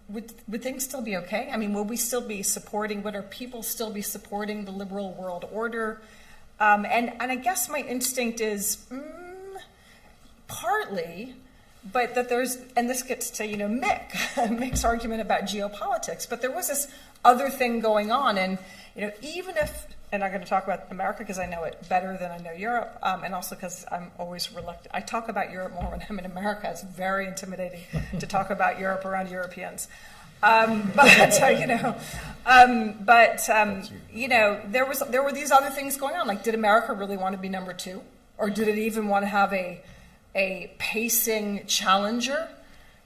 would things still be okay? I mean, would our people still be supporting the liberal world order? And I guess my instinct is partly, but that and this gets to, Mick's argument about geopolitics, but there was this other thing going on, and, even if and I'm going to talk about America because I know it better than I know Europe, and also because I'm always reluctant. I talk about Europe more when I'm in America. It's very intimidating to talk about Europe around Europeans. There were these other things going on. Like, did America really want to be number two, or did it even want to have a pacing challenger?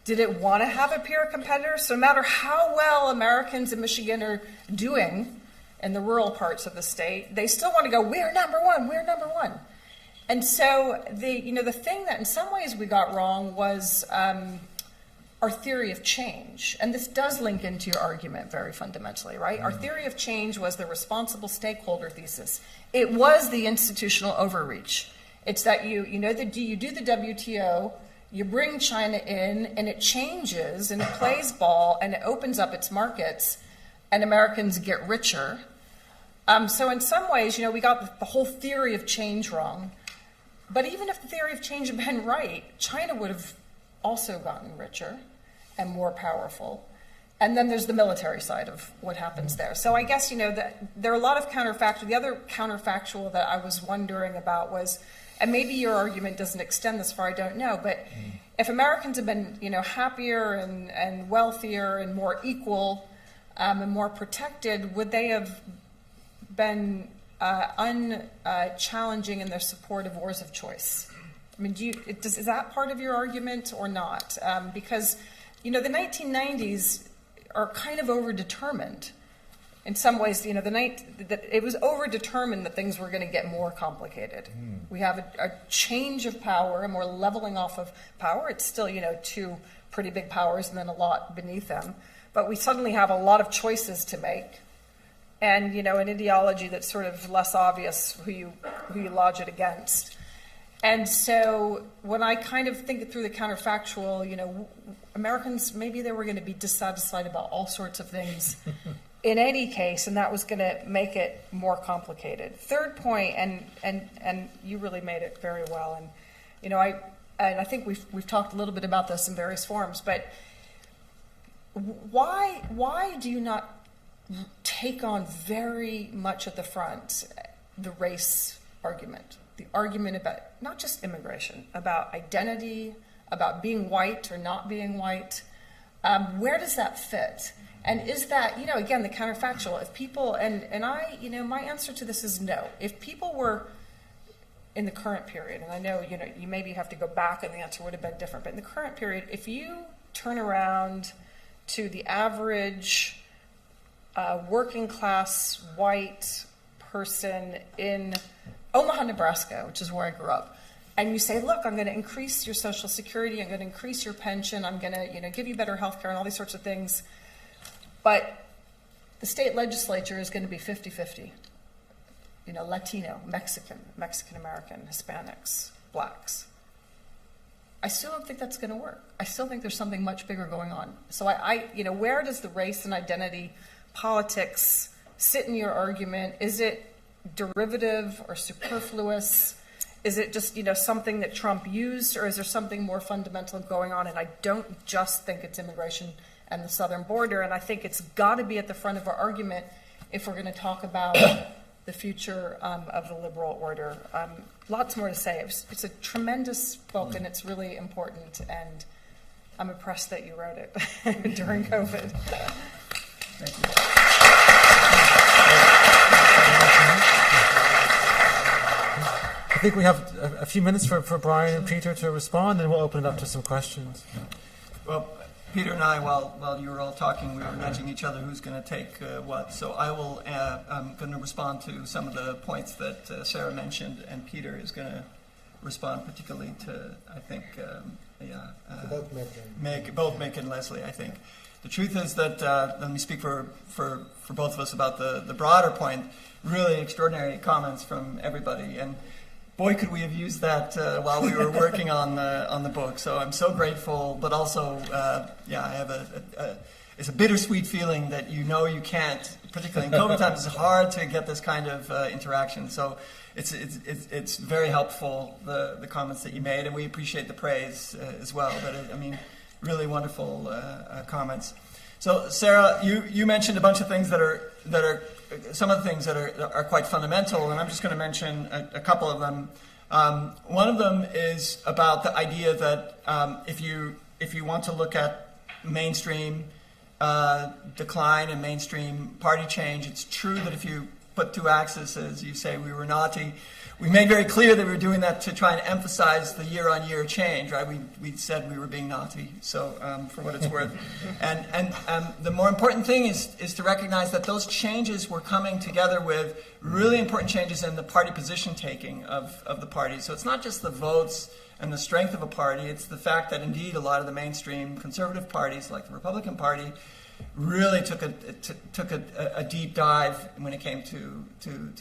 Did it want to have a peer competitor? So no matter how well Americans in Michigan are doing in the rural parts of the state, they still want to go, we're number one, we're number one. And so the thing that in some ways we got wrong was our theory of change. And this does link into your argument very fundamentally, right? Our theory of change was the responsible stakeholder thesis. It was the institutional overreach. It's that you do the WTO, you bring China in, and it changes, and it plays ball, and it opens up its markets, and Americans get richer. So in some ways, we got the whole theory of change wrong. But even if the theory of change had been right, China would have also gotten richer and more powerful. And then there's the military side of what happens there. So I guess, that there are a lot of counterfactual. The other counterfactual that I was wondering about was, and maybe your argument doesn't extend this far, I don't know, but if Americans have been, happier and wealthier and more equal and more protected, would they have been unchallenging in their support of wars of choice? I mean, is that part of your argument or not? Because, the 1990s are kind of overdetermined. In some ways, it was overdetermined that things were going to get more complicated. We have a change of power, and we're leveling off of power. It's still, two pretty big powers and then a lot beneath them. But we suddenly have a lot of choices to make. And, an ideology that's sort of less obvious who you lodge it against. And so when I kind of think through the counterfactual, Americans, maybe they were going to be dissatisfied about all sorts of things in any case, and that was going to make it more complicated. Third point, and you really made it very well, and I think we've talked a little bit about this in various forums, but why do you not take on very much at the front the race argument, the argument about not just immigration, about identity, about being white or not being white? Where does that fit? And is that, again, the counterfactual, if people, and I, my answer to this is no. If people were in the current period, and I know, you maybe have to go back and the answer would have been different, but in the current period, if you turn around to the average working class white person in Omaha, Nebraska, which is where I grew up, and you say, look, I'm going to increase your Social Security, I'm going to increase your pension, I'm going to give you better health care and all these sorts of things, but the state legislature is going to be 50-50. Latino, Mexican-American, Hispanics, blacks. I still don't think that's going to work. I still think there's something much bigger going on. So where does the race and identity politics sit in your argument? Is it derivative or superfluous? Is it just, something that Trump used, or is there something more fundamental going on? And I don't just think it's immigration and the southern border, and I think it's got to be at the front of our argument if we're going to talk about the future of the liberal order. Lots more to say. It's a tremendous book, and it's really important, and I'm impressed that you wrote it during COVID. Thank you. I think we have a few minutes for Brian and Peter to respond, and we'll open it up to some questions. Well, Peter and I, while you were all talking, we were nudging each other who's going to take what. So I'm going to respond to some of the points that Sarah mentioned, and Peter is going to respond particularly to, I think, both Mick and Leslie, I think. The truth is that, let me speak for both of us about the broader point, really extraordinary comments from everybody. And boy, could we have used that while we were working on the book. So I'm so grateful, but also, I have it's a bittersweet feeling that you can't, particularly in COVID times, it's hard to get this kind of interaction. So it's very helpful, the comments that you made, and we appreciate the praise as well. But really wonderful comments. So Sarah, you mentioned a bunch of things that are some of the things that are quite fundamental, and I'm just going to mention a couple of them. One of them is about the idea that if you want to look at mainstream decline and mainstream party change, it's true that if you put two axes, as you say, we were naughty. We made very clear that we were doing that to try and emphasize the year-on-year change, right? We said we were being naughty, so for what it's worth. And the more important thing is to recognize that those changes were coming together with really important changes in the party position taking of the party. So it's not just the votes and the strength of a party, it's the fact that indeed a lot of the mainstream conservative parties, like the Republican Party, really took a deep dive when it came to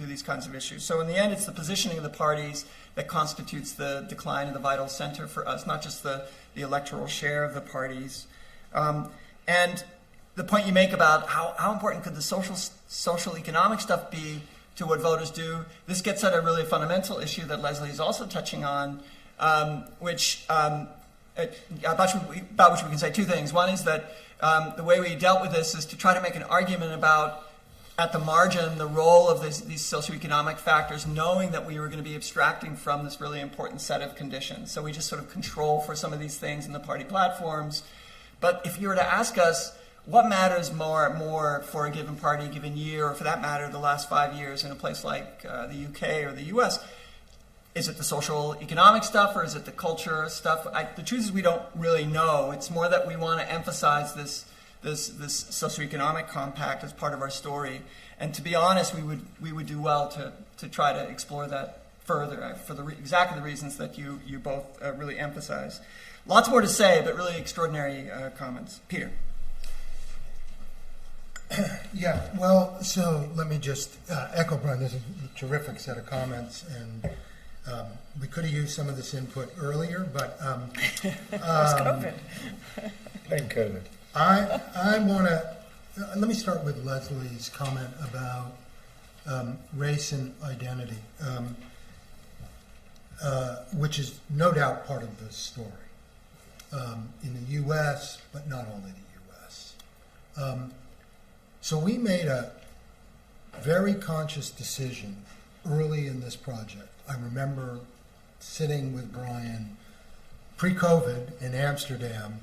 these kinds of issues. So in the end, it's the positioning of the parties that constitutes the decline of the vital center for us, not just the electoral share of the parties. And the point you make about how important could the social economic stuff be to what voters do, this gets at a really fundamental issue that Leslie is also touching on, about which we can say two things. One is that the way we dealt with this is to try to make an argument about, at the margin, the role of these socioeconomic factors, knowing that we were going to be abstracting from this really important set of conditions. So we just sort of control for some of these things in the party platforms. But if you were to ask us what matters more for a given party, a given year, or for that matter, the last 5 years in a place like the UK or the US, is it the social economic stuff or is it the culture stuff? The truth is we don't really know. It's more that we want to emphasize this socioeconomic compact as part of our story. And to be honest, we would do well to try to explore that further for exactly the reasons that you both really emphasize. Lots more to say, but really extraordinary comments. Peter. Yeah, well, so let me just echo Brian. There's a terrific set of comments, and we could have used some of this input earlier, but COVID. Blame COVID. I want to let me start with Leslie's comment about race and identity, which is no doubt part of the story in the U.S., but not only the U.S. So we made a very conscious decision early in this project. I remember sitting with Brian pre-COVID in Amsterdam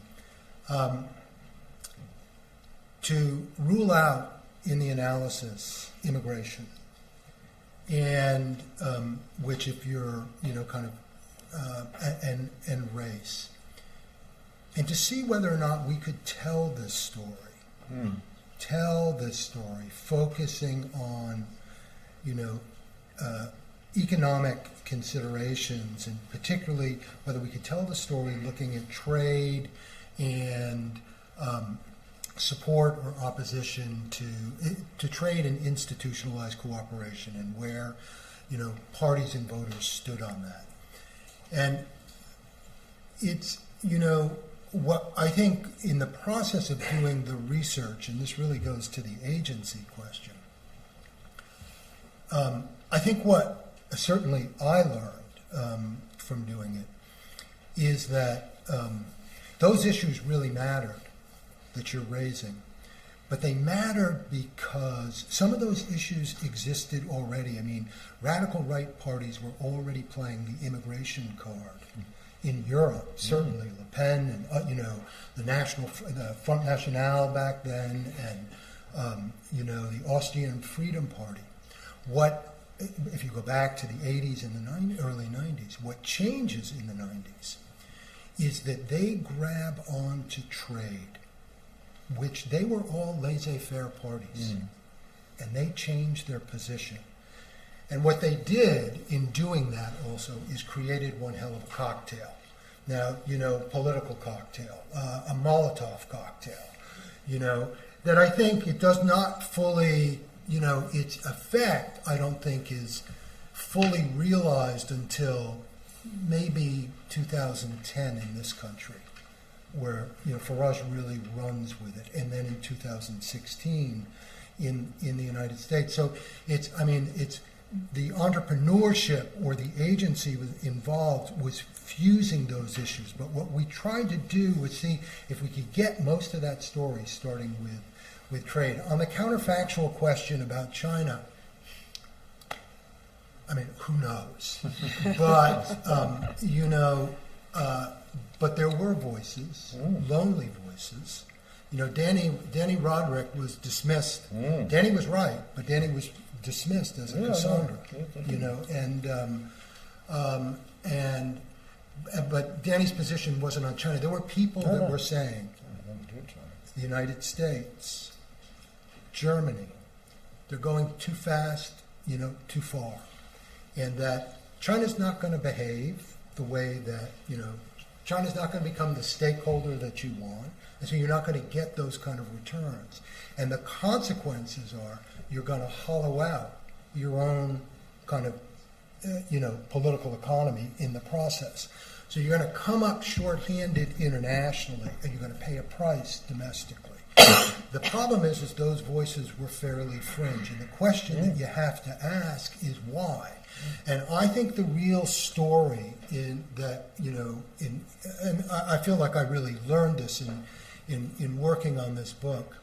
to rule out in the analysis immigration, and which, if you're kind of and race, and to see whether or not we could tell this story. Tell this story, focusing on, economic considerations, and particularly whether we could tell the story looking at trade and support or opposition to trade and institutionalized cooperation, and where, parties and voters stood on that. And it's, what I think in the process of doing the research, and this really goes to the agency question, I think what certainly I learned from doing it is that those issues really mattered that you're raising, but they mattered because some of those issues existed already. I mean, radical right parties were already playing the immigration card. In Europe, certainly, Le Pen and the Front National back then, and the Austrian Freedom Party. What, if you go back to the 80s and the early 90s, what changes in the 90s is that they grab onto trade, which they were all laissez-faire parties, and they changed their position. And what they did in doing that also is created one hell of a cocktail. Now, political cocktail, a Molotov cocktail, that I think it does not fully, its effect, I don't think, is fully realized until maybe 2010 in this country, where, Farage really runs with it, and then in 2016 in the United States. So it's the entrepreneurship or the agency involved was fusing those issues. But what we tried to do was see if we could get most of that story, starting with with trade. On the counterfactual question about China, I mean, who knows? But, but there were voices, lonely voices. You know, Danny Roderick was dismissed. Danny was right, but Danny was dismissed as a Cassandra. You know, but Danny's position wasn't on China. There were people that were saying the United States, Germany, they're going too fast, you know, too far. And that China's not going to behave the way that, you know, China's not going to become the stakeholder that you want. And so you're not going to get those kind of returns. And the consequences are you're going to hollow out your own kind of, political economy in the process. So you're going to come up short-handed internationally, and you're going to pay a price domestically. The problem is those voices were fairly fringe, and the question that you have to ask is why. And I think the real story in that, and I feel like I really learned this in working on this book.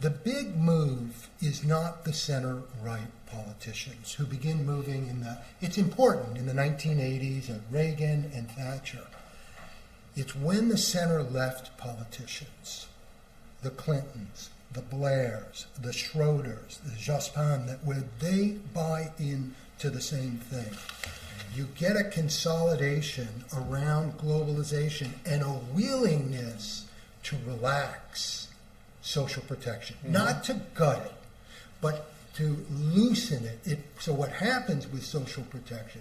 The big move is not the center-right politicians who begin moving it's important in the 1980s of Reagan and Thatcher. It's when the center-left politicians, the Clintons, the Blairs, the Schroeders, the Jospin, that where they buy into the same thing. You get a consolidation around globalization and a willingness to relax social protection, not to gut it, but to loosen it. So what happens with social protection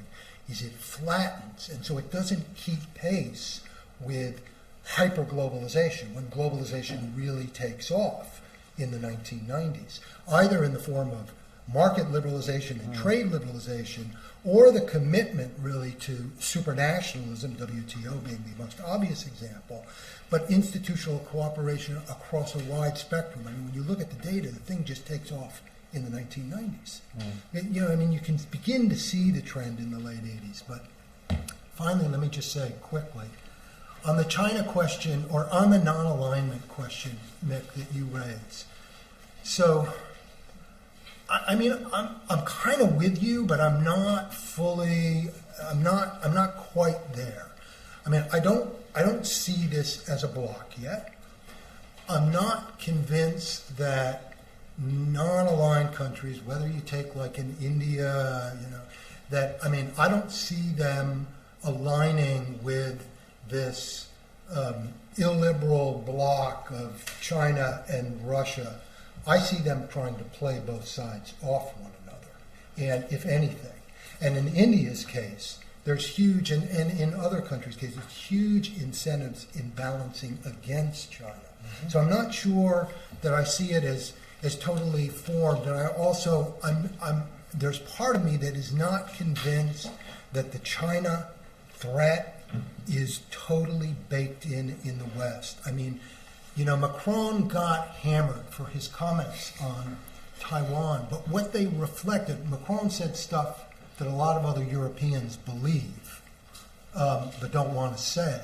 is it flattens, and so it doesn't keep pace with hyper-globalization, when globalization really takes off in the 1990s, either in the form of market liberalization and trade liberalization, or the commitment really to supranationalism, WTO being the most obvious example, but institutional cooperation across a wide spectrum. I mean, when you look at the data, the thing just takes off in the 1990s. You can begin to see the trend in the late 80s. But finally, let me just say quickly, on the China question, or on the non-alignment question, Mick, that you raised. So, I'm kind of with you, but I'm not quite there. I mean, I don't see this as a block yet. I'm not convinced that non-aligned countries, whether you take like in India, I don't see them aligning with this illiberal bloc of China and Russia. I see them trying to play both sides off one another, and if anything. And in India's case, there's huge, and in other countries' cases, huge incentives in balancing against China. Mm-hmm. So I'm not sure that I see it as totally formed. And I also, there's part of me that is not convinced that the China threat is totally baked in the West. I mean, Macron got hammered for his comments on Taiwan, but what they reflected, Macron said stuff that a lot of other Europeans believe, but don't want to say.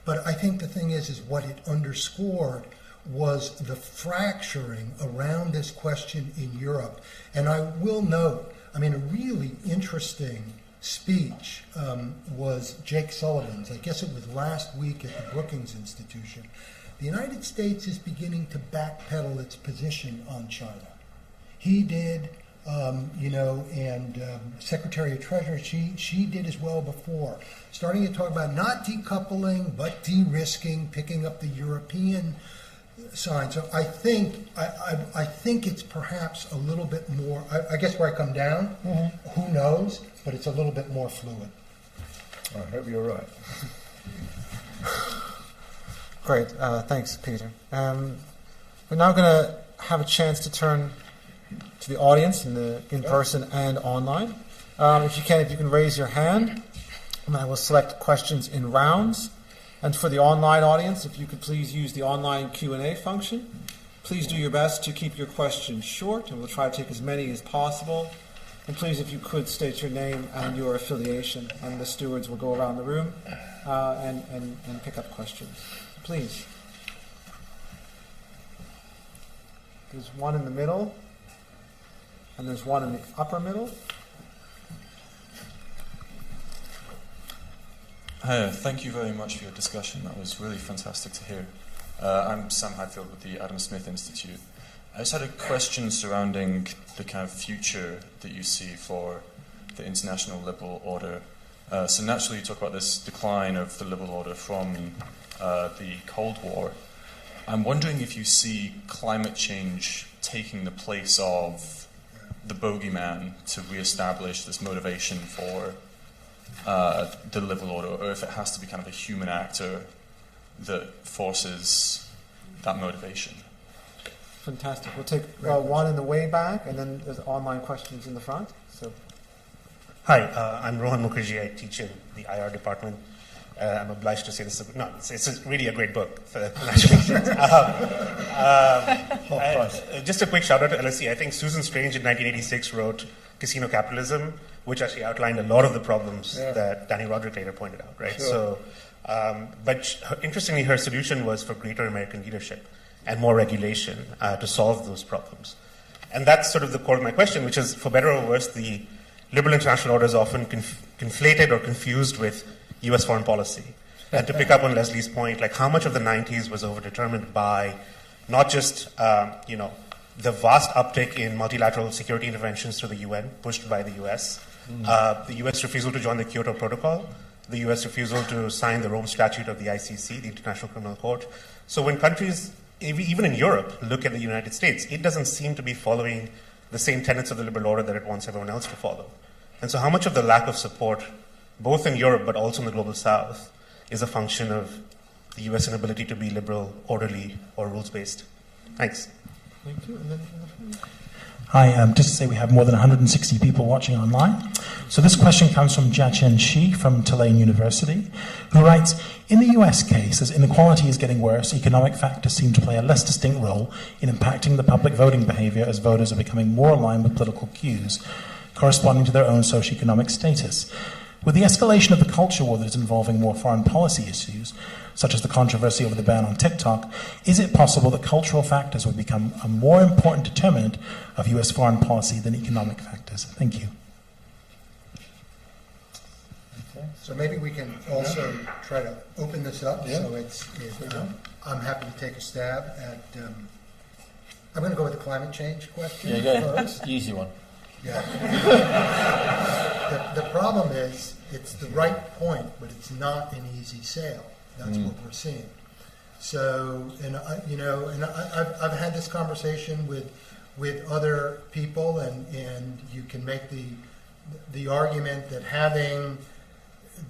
But I think the thing is what it underscored was the fracturing around this question in Europe. And I will note, a really interesting speech was Jake Sullivan's. I guess it was last week at the Brookings Institution. The United States is beginning to backpedal its position on China. He did, and Secretary of Treasury, she did as well before, starting to talk about not decoupling, but de-risking, picking up the European side. So I think it's perhaps a little bit more, I guess where I come down, who knows, but it's a little bit more fluid. I hope you're right. Great, thanks, Peter. We're now going to have a chance to turn to the audience in person and online. If you can raise your hand, and I will select questions in rounds. And for the online audience, if you could please use the online Q&A function. Please do your best to keep your questions short, and we'll try to take as many as possible. And please, if you could, state your name and your affiliation, and the stewards will go around the room and pick up questions. Please. There's one in the middle, and there's one in the upper middle. Hi, thank you very much for your discussion. That was really fantastic to hear. I'm Sam Hadfield with the Adam Smith Institute. I just had a question surrounding the kind of future that you see for the international liberal order. So naturally you talk about this decline of the liberal order from the Cold War. I'm wondering if you see climate change taking the place of the bogeyman to reestablish this motivation for the liberal order, or if it has to be kind of a human actor that forces that motivation. Fantastic. We'll take one in the way back, and then there's online questions in the front. So, hi, I'm Rohan Mukherjee. I teach in the IR department. I'm obliged to say this. It's really a great book. Congratulations. Just a quick shout out to LSE. I think Susan Strange in 1986 wrote Casino Capitalism, which actually outlined a lot of the problems that Danny Roderick later pointed out. Right. Sure. So, interestingly, her solution was for greater American leadership and more regulation to solve those problems. And that's sort of the core of my question, which is, for better or worse, the liberal international order is often conflated or confused with U.S. foreign policy. And to pick up on Leslie's point, like how much of the 90s was overdetermined by not just the vast uptick in multilateral security interventions through the UN, pushed by the U.S., the U.S. refusal to join the Kyoto Protocol, the U.S. refusal to sign the Rome Statute of the ICC, the International Criminal Court. So when countries, even in Europe, look at the United States, it doesn't seem to be following the same tenets of the liberal order that it wants everyone else to follow. And so how much of the lack of support, both in Europe but also in the global south, is a function of the U.S. inability to be liberal, orderly, or rules-based? Thanks. thank you. And then Hi, just to say we have more than 160 people watching online. So this question comes from Jiachen Shi from Tulane University, who writes, in the US case, as inequality is getting worse, economic factors seem to play a less distinct role in impacting the public voting behavior as voters are becoming more aligned with political cues corresponding to their own socioeconomic status. With the escalation of the culture war that is involving more foreign policy issues, such as the controversy over the ban on TikTok, is it possible that cultural factors will become a more important determinant of U.S. foreign policy than economic factors? Thank you. Okay. So maybe we can also try to open this up. Yeah. So I'm happy to take a stab at. I'm going to go with the climate change question first. Easy one. Yeah. The problem is it's the right point, but it's not an easy sale. That's what we're seeing. So, I've had this conversation with other people, and you can make the argument that having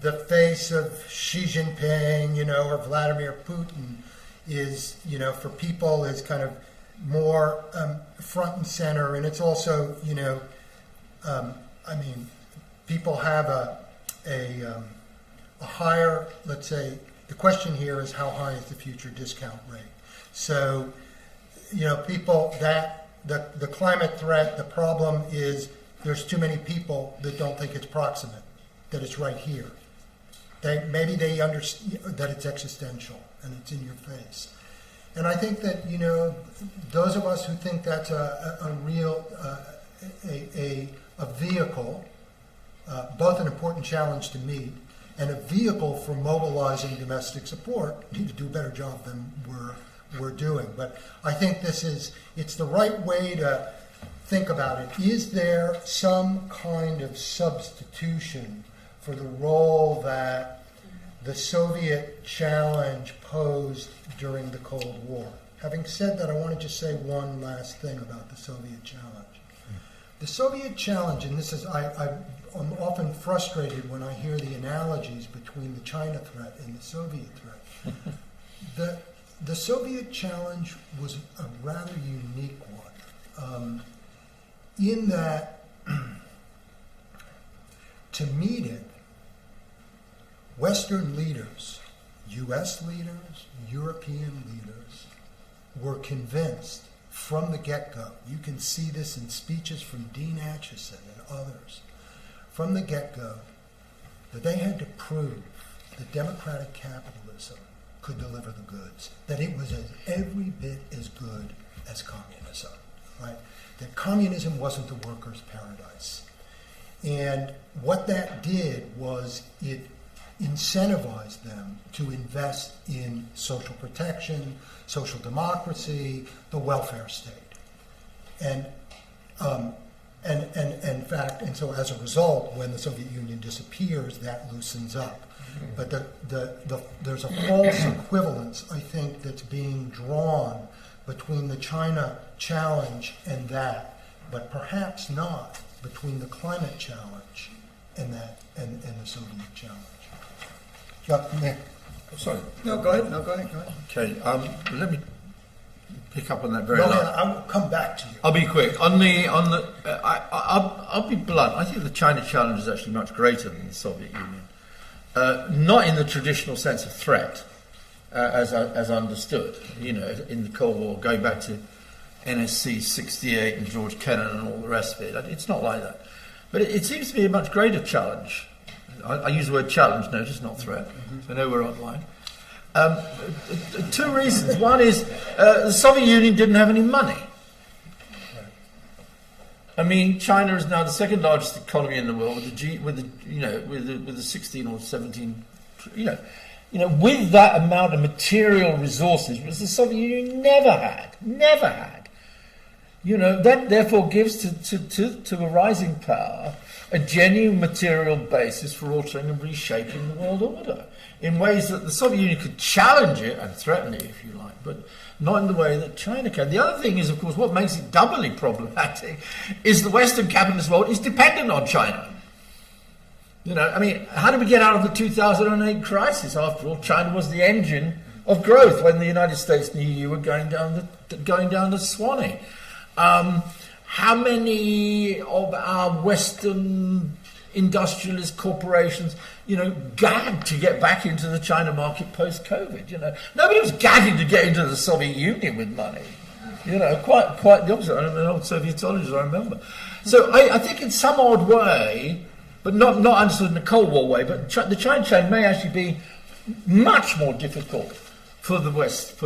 the face of Xi Jinping, or Vladimir Putin is, for people is kind of more front and center, and it's also, people have a higher, let's say, the question here is how high is the future discount rate? So, people that the climate threat, the problem is there's too many people that don't think it's proximate, that it's right here. Maybe they understand that it's existential and it's in your face. And I think that, those of us who think that's a real, a vehicle, both an important challenge to meet and a vehicle for mobilizing domestic support, need to do a better job than we're doing. But I think it's the right way to think about it. Is there some kind of substitution for the role that the Soviet challenge posed during the Cold War? Having said that, I want to just say one last thing about the Soviet challenge. The Soviet challenge, and this is, I'm often frustrated when I hear the analogies between the China threat and the Soviet threat. The Soviet challenge was a rather unique one, in that to meet it, Western leaders, U.S. leaders, European leaders, were convinced from the get-go. You can see this in speeches from Dean Acheson and others. From the get-go, that they had to prove that democratic capitalism could deliver the goods, that it was every bit as good as communism, right? That communism wasn't the workers' paradise. And what that did was it incentivized them to invest in social protection, social democracy, the welfare state. And in fact, and so as a result, when the Soviet Union disappears, that loosens up. But there's a false equivalence, I think, that's being drawn between the China challenge and that, but perhaps not between the climate challenge and that and the Soviet challenge. Nick. Sorry. No, go ahead. Okay. Let me pick up on that very No, last. I will come back to you. I'll be quick. I'll be blunt. I think the China challenge is actually much greater than the Soviet Union. Not in the traditional sense of threat, as understood. In the Cold War, going back to NSC 68 and George Kennan and all the rest of it. It's not like that. But it seems to be a much greater challenge. I use the word challenge, notice, not threat. So I know we're online. Two reasons. One is the Soviet Union didn't have any money. I mean, China is now the second largest economy in the world with the 16 or 17. With that amount of material resources, which the Soviet Union never had. That therefore gives to a rising power a genuine material basis for altering and reshaping the world order in ways that the Soviet Union could challenge it and threaten it, if you like, but not in the way that China can. The other thing is, of course, what makes it doubly problematic is the Western capitalist world is dependent on China. How did we get out of the 2008 crisis? After all, China was the engine of growth when the United States and the EU were going down the Swanee. How many of our Western industrialist corporations, gagged to get back into the China market post-COVID? Nobody was gagging to get into the Soviet Union with money. Quite the opposite. I'm an old Sovietologist, I remember. So I think in some odd way, but not understood in the Cold War way, but the China chain may actually be much more difficult for the West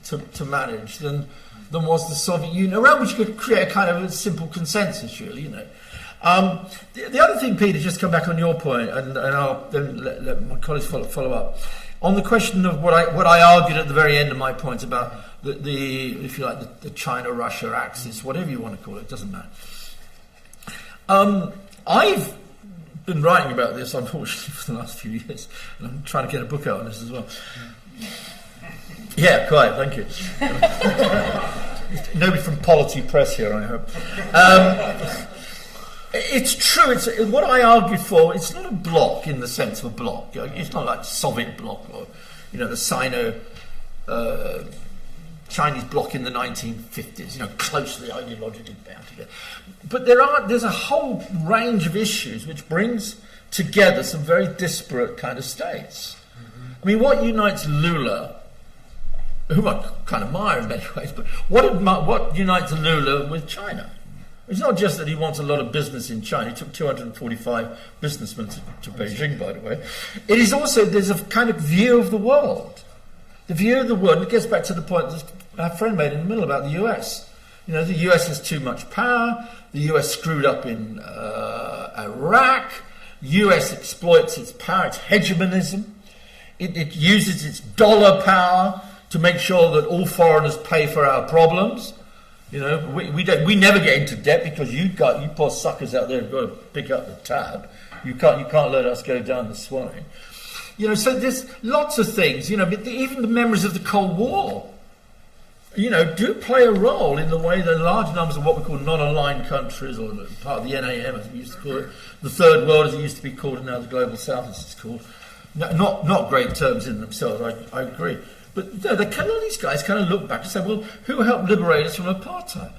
to manage than was the Soviet Union, around which you could create a kind of a simple consensus, really. The other thing, Peter, just come back on your point, and I'll then let my colleagues follow up on the question of what I argued at the very end of my point about the if you like the China-Russia axis, whatever you want to call it, doesn't matter. I've been writing about this, unfortunately, for the last few years, and I'm trying to get a book out on this as well. Yeah, quite, thank you. Nobody from Polity Press here, I hope. It's true, what I argued for, it's not a bloc in the sense of a bloc. It's not like the Soviet bloc or, the Sino-Chinese bloc in the 1950s, closely ideologically bound together. But there's a whole range of issues which brings together some very disparate kind of states. I mean, what unites Lula, whom I kind of admire in many ways, but what unites Lula with China? It's not just that he wants a lot of business in China. He took 245 businessmen to Beijing, by the way. It is also, there's a kind of view of the world. The view of the world, and it gets back to the point that our friend made in the middle about the US. The US has too much power. The US screwed up in Iraq. The US exploits its power, its hegemonism. It uses its dollar power to make sure that all foreigners pay for our problems. We never get into debt because you poor suckers out there have got to pick up the tab. You can't let us go down the Swanee. So there's lots of things. But even the memories of the Cold War, do play a role in the way that large numbers of what we call non-aligned countries, or part of the NAM, as we used to call it, the Third World, as it used to be called, and now the Global South, as it's called. Not great terms in themselves, I agree. But all these guys kind of look back and say, well, who helped liberate us from apartheid?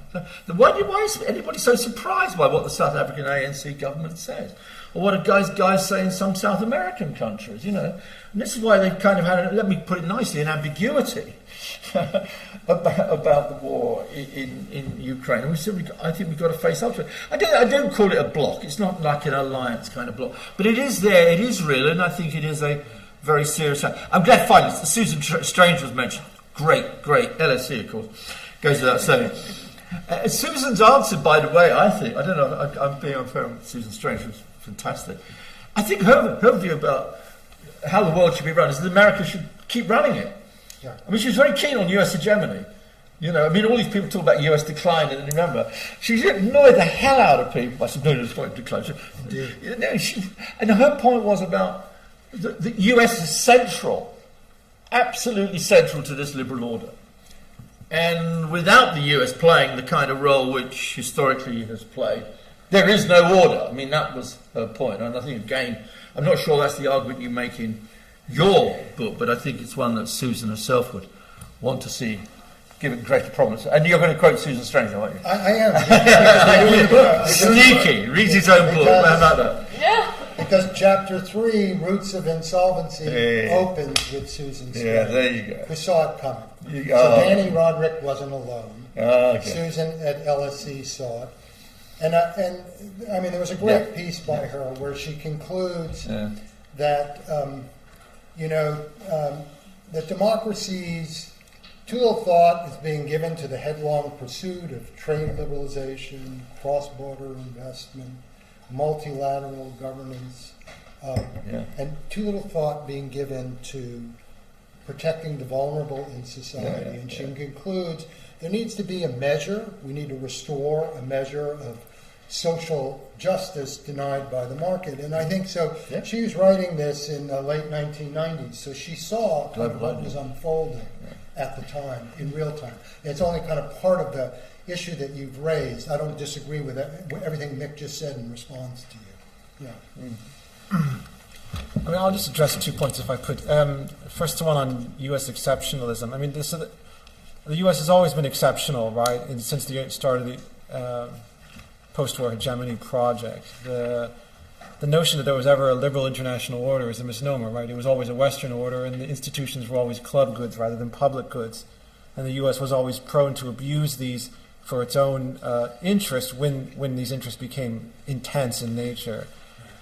Why is anybody so surprised by what the South African ANC government says? Or what guys say in some South American countries, And this is why they've kind of had, let me put it nicely, an ambiguity about the war in Ukraine. And I think we've got to face up to it. I don't call it a bloc. It's not like an alliance kind of bloc. But it is there, it is real, and I think it is a very serious. I'm glad finally Susan Strange was mentioned. Great, LSE, of course. Goes without saying. Susan's answer, by the way, I think, I don't know, I'm being unfair on Susan Strange, was fantastic. I think her view about how the world should be run is that America should keep running it. Yeah. I mean, she was very keen on US hegemony. You know, I mean, all these people talk about US decline, and remember, she annoyed the hell out of people. I said, no, it's not decline. And her point was about the US is central, absolutely central to this liberal order. And without the US playing the kind of role which historically it has played, there is no order. I mean, that was her point. And I think, again, I'm not sure that's the argument you make in your book, but I think it's one that Susan herself would want to see given greater prominence. And you're going to quote Susan Strange, aren't you? I am. Sneaky. Reads his own book. How about that? Yeah. Because chapter 3, Roots of Insolvency, opens with Susan Strange. Yeah, there you go. We saw it coming. So Danny Roderick wasn't alone. Okay. Susan at LSE saw it. And I mean, there was a great piece by her where she concludes that, that democracies, too little thought is being given to the headlong pursuit of trade liberalization, cross-border investment, multilateral governance, and too little thought being given to protecting the vulnerable in society. And she concludes there needs to be a measure. We need to restore a measure of social justice denied by the market. And I think so. Yeah. She was writing this in the late 1990s, so she saw kind of what was unfolding at the time, in real time. It's only kind of part of the issue that you've raised. I don't disagree with everything Mick just said in response to you. Yeah. I mean, I'll just address 2 points if I could. First one on U.S. exceptionalism. I mean, the U.S. has always been exceptional, right, since the start of the post-war hegemony project. The notion that there was ever a liberal international order is a misnomer, right? It was always a Western order, and the institutions were always club goods rather than public goods. And the U.S. was always prone to abuse these for its own interest when these interests became intense in nature.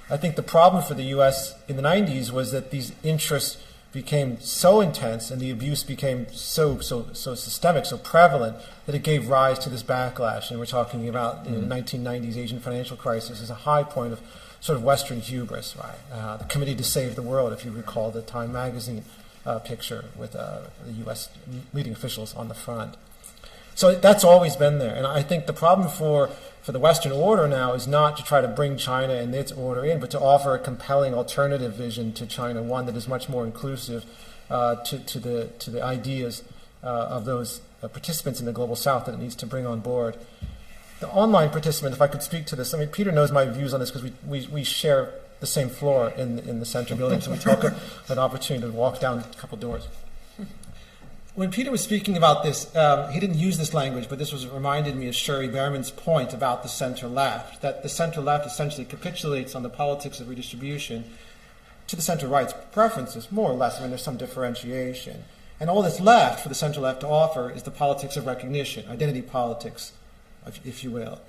I think the problem for the U.S. in the 90s was that these interests became so intense and the abuse became so systemic, so prevalent, that it gave rise to this backlash. And we're talking about the 1990s Asian financial crisis as a high point of sort of Western hubris, right? The Committee to Save the World, if you recall the Time magazine picture with the U.S. leading officials on the front. So that's always been there. And I think the problem for the Western order now is not to try to bring China and its order in, but to offer a compelling alternative vision to China, one that is much more inclusive to the ideas of those participants in the Global South that it needs to bring on board. The online participant, if I could speak to this, I mean, Peter knows my views on this because we share the same floor in the center building, so we talk an opportunity to walk down a couple doors. When Peter was speaking about this, he didn't use this language, but this reminded me of Sherry Behrman's point about the center-left, that the center-left essentially capitulates on the politics of redistribution to the center-right's preferences, more or less. I mean, there's some differentiation. And all that's left for the center-left to offer is the politics of recognition, identity politics, if you will.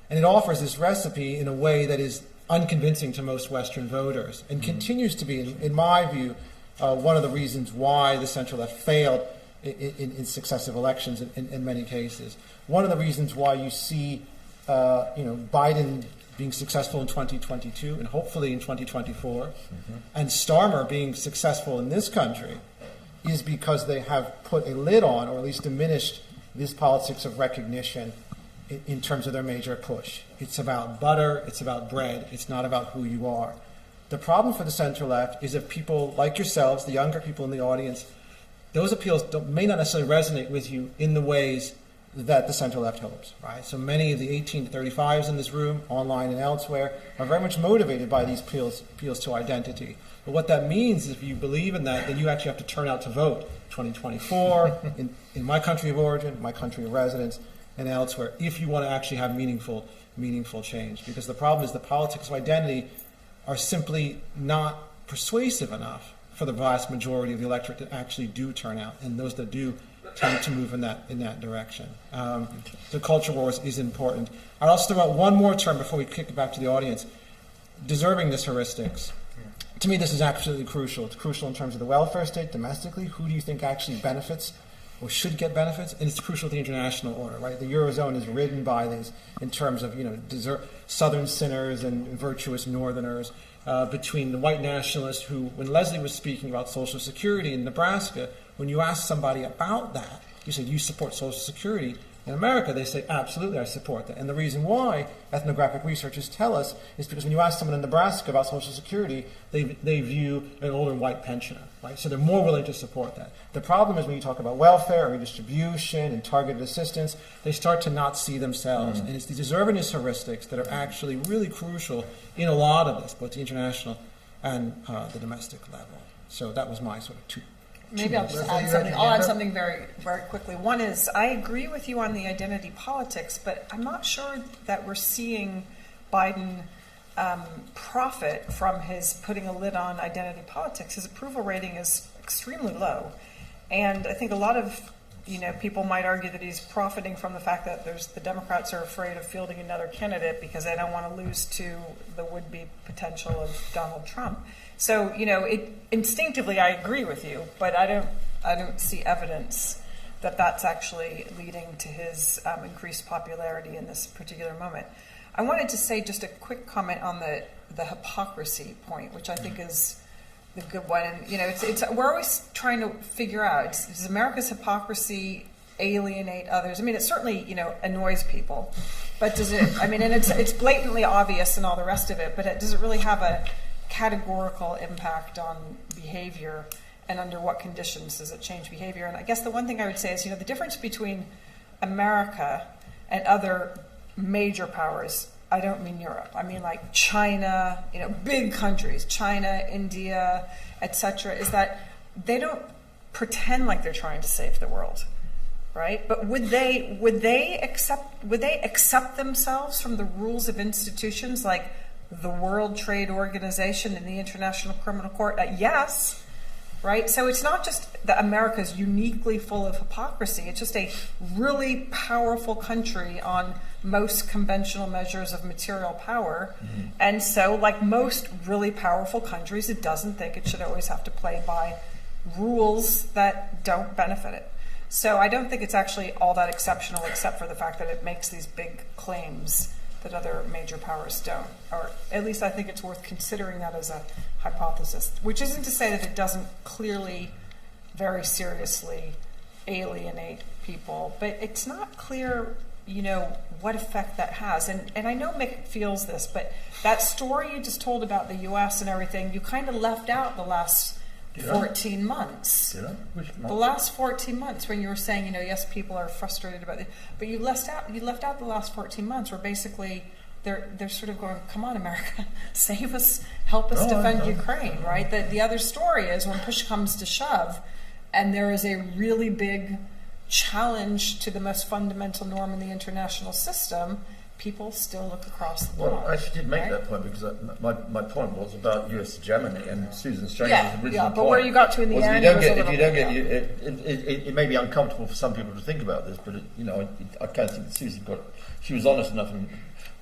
And it offers this recipe in a way that is unconvincing to most Western voters and continues to be, in my view, one of the reasons why the center-left failed in successive elections in many cases. One of the reasons why you see Biden being successful in 2022 and hopefully in 2024, and Starmer being successful in this country is because they have put a lid on, or at least diminished, this politics of recognition in terms of their major push. It's about butter, it's about bread, it's not about who you are. The problem for the center-left is if people like yourselves, the younger people in the audience, those appeals may not necessarily resonate with you in the ways that the center-left hopes, right? So many of the 18 to 35s in this room, online and elsewhere, are very much motivated by these appeals to identity. But what that means is if you believe in that, then you actually have to turn out to vote 2024, in my country of origin, my country of residence, and elsewhere, if you want to actually have meaningful change. Because the problem is the politics of identity are simply not persuasive enough for the vast majority of the electorate that actually do turn out, and those that do tend to move in that direction. The culture wars is important. I'd also throw out one more term before we kick it back to the audience: deservingness heuristics. To me, this is absolutely crucial. It's crucial in terms of the welfare state domestically. Who do you think actually benefits or should get benefits, and it's crucial to the international order, right? The Eurozone is ridden by these in terms of, southern sinners and virtuous northerners, between the white nationalists who, when Leslie was speaking about Social Security in Nebraska, when you ask somebody about that, you say, you support Social Security. In America, they say, absolutely, I support that. And the reason why ethnographic researchers tell us is because when you ask someone in Nebraska about Social Security, they view an older white pensioner, right? So they're more willing to support that. The problem is when you talk about welfare, redistribution, and targeted assistance, they start to not see themselves. And it's these deservedness heuristics that are actually really crucial in a lot of this, both the international and the domestic level. So that was my sort of two. Maybe I'll just add something. I'll add something very, very quickly. One is, I agree with you on the identity politics, but I'm not sure that we're seeing Biden profit from his putting a lid on identity politics. His approval rating is extremely low. And I think a lot of people might argue that he's profiting from the fact that the Democrats are afraid of fielding another candidate because they don't want to lose to the would-be potential of Donald Trump. So, instinctively I agree with you, but I don't see evidence that that's actually leading to his increased popularity in this particular moment. I wanted to say just a quick comment on the hypocrisy point, which I think is the good one. And, it's we're always trying to figure out, does America's hypocrisy alienate others? I mean, it certainly, annoys people, but does it, and it's blatantly obvious and all the rest of it, but does it really have a categorical impact on behavior, and under what conditions does it change behavior? And I guess the one thing I would say is, the difference between America and other major powers, I don't mean Europe, I mean like China, big countries, China, India, etc., is that they don't pretend like they're trying to save the world, right? But would they accept themselves from the rules of institutions like the World Trade Organization and the International Criminal Court? Yes, right? So it's not just that America's uniquely full of hypocrisy. It's just a really powerful country on most conventional measures of material power. Mm-hmm. And so, like most really powerful countries, it doesn't think it should always have to play by rules that don't benefit it. So I don't think it's actually all that exceptional, except for the fact that it makes these big claims that other major powers don't. Or at least I think it's worth considering that as a hypothesis, which isn't to say that it doesn't clearly, very seriously alienate people, but it's not clear, what effect that has. And I know Mick feels this, but that story you just told about the U.S. and everything, you kind of left out the last 14 months. Did I? Which month? The last 14 months when you were saying, yes, people are frustrated about it, but you left out the last 14 months where basically they're sort of going, come on, America, save us, help us defend Ukraine, right? The other story is when push comes to shove and there is a really big challenge to the most fundamental norm in the international system, people still look across the pond. Well, I actually did make that point because my point was about US hegemony, and Susan Strange's original point. Where you got to in the end, it may be uncomfortable for some people to think about this, but I can't think that Susan she was honest enough and